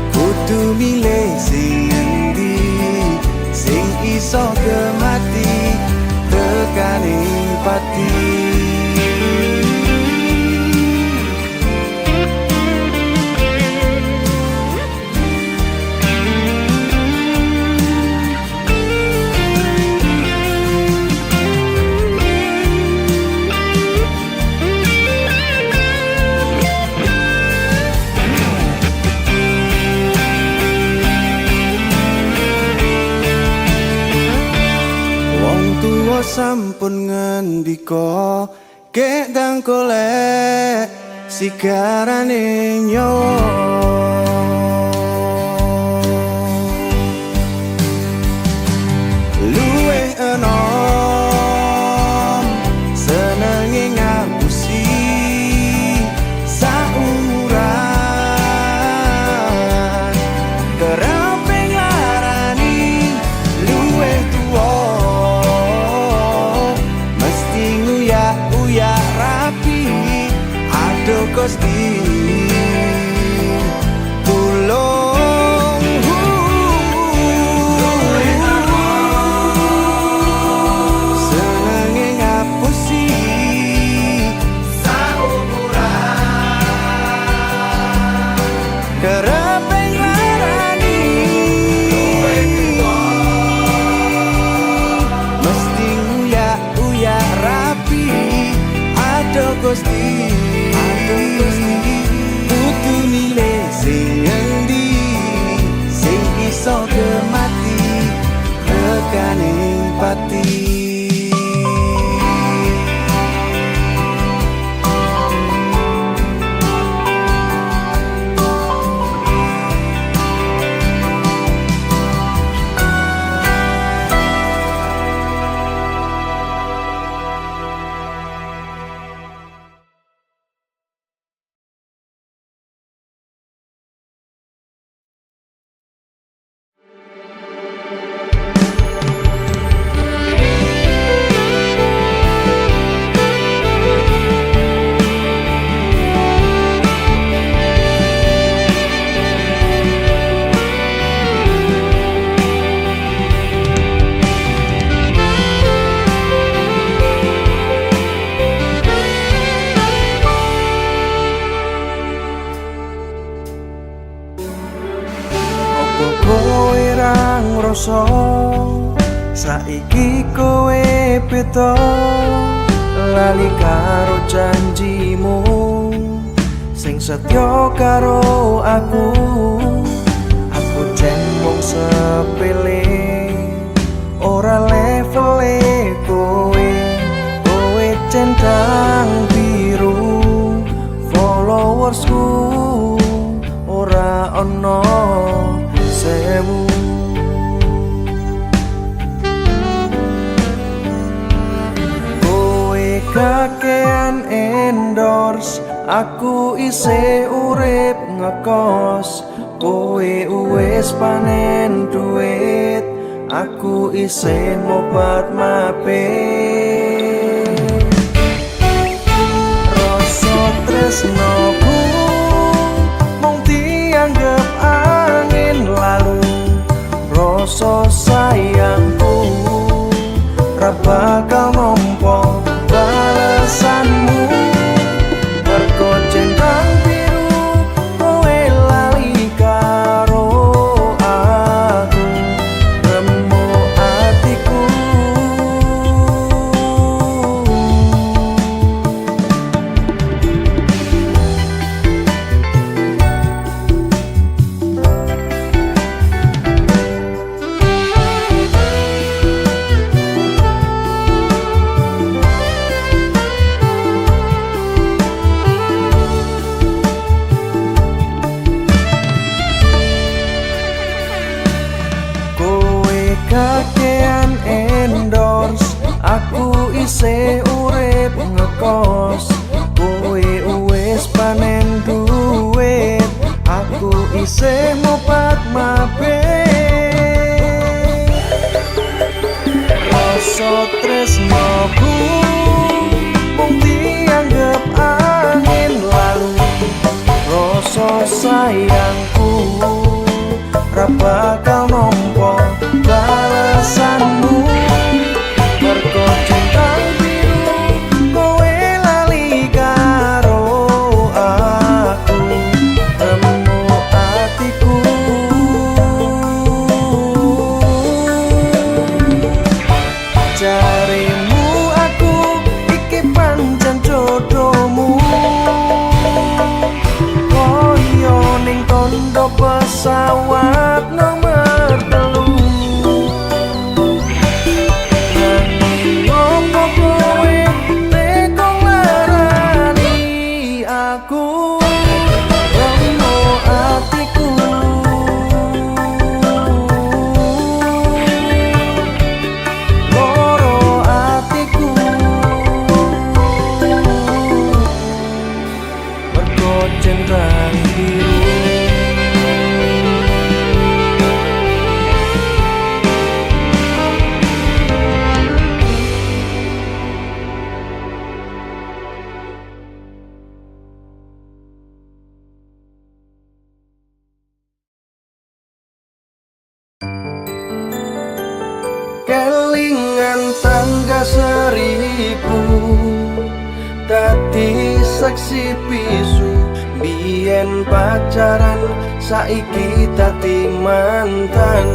kudu milih sing endi sing iso gemati tekane pati sampun ngendika gedang golek sigarane nyawa luwe enom senenge ngapusi saumuran kerepe ngarani luwe tuwa uya rapi aduh Gusti tulung senenge ngapusi saumuran kerepe ngarani mesti uya rapi Gusti kudu milih sing endi sing iso gemati tekane pati kroso saiki kowe beda lali karo janjimu sing setya karo aku jen wong sepele ora levele kowe centang biru followersku ora ono sewu. Kowe kakean endorse aku isih urip ngekos kowe wis panen duit aku isih mobat mape rasa tresnoku mung dianggep angin lalu rasa sayangku ra bakal nampa balesanmu mergo centang biru kowe lali karo aku remuk atiku. Kakean endorse aku isih urip ngekos kowe wis panen duit aku isih mopat mape rasa tresnoku mung dianggep angin lalu rasa sayangku ra bakal nampa balasanmu mergo centang biru kowe lali karo aku remuk atiku. Jarimu aku iki pancen jodohmu koyo ning tondo pesawat nomor 3 nanging opo kowe teko ngarani aku remuk atiku loro atiku mergo centang biru. Kelingan tangga 1000 dadi saksi bisu biyen pacaran saiki dadi mantan.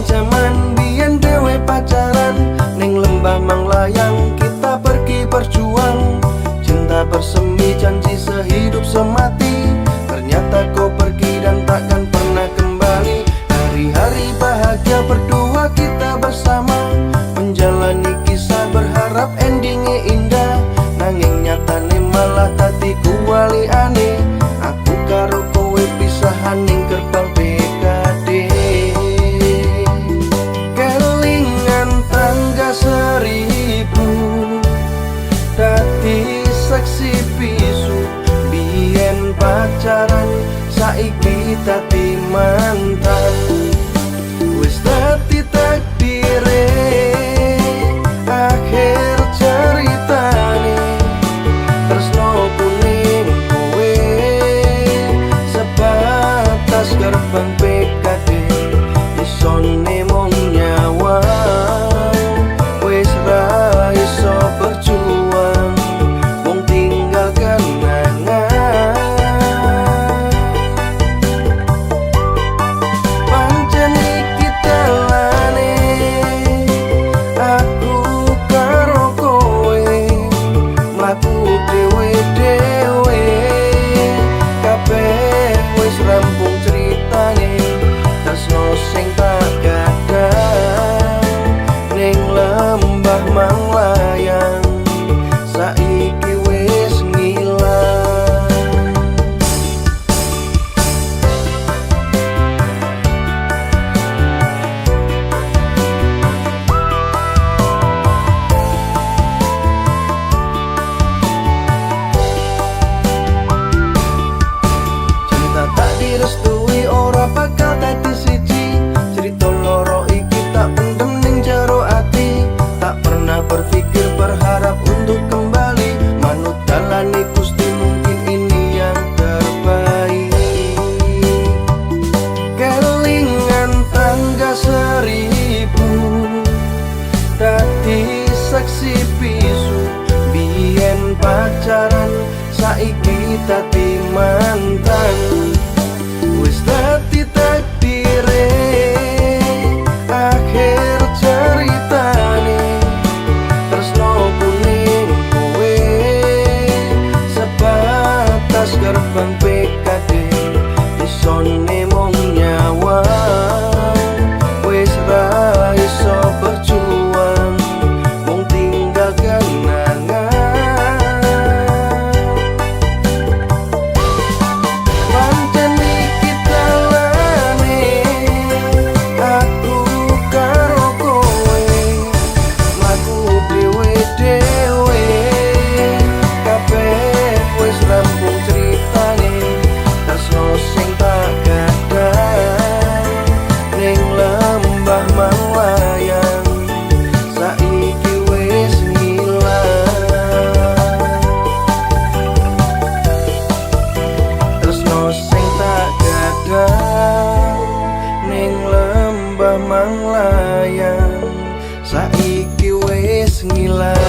Zaman biyen dewe pacaran ning lembah Manglayang kita pergi berjuang cinta bersemi janji sehidup semati ternyata kau pergi dan takkan pernah kembali hari-hari bahagia berdua kita bersama menjalani kisah berharap endingnya indah nanging nyatane malah tadi kuwali aneh aku karo kowe pisahan ning gerbang PKD. Tangga 1000 dadi saksi bisu biyen pacaran saiki dadi mantan wis dadi takdire akhir ceritane tresno kuning kowe sebatas gerbang simbah manglayan saiki wis ngilang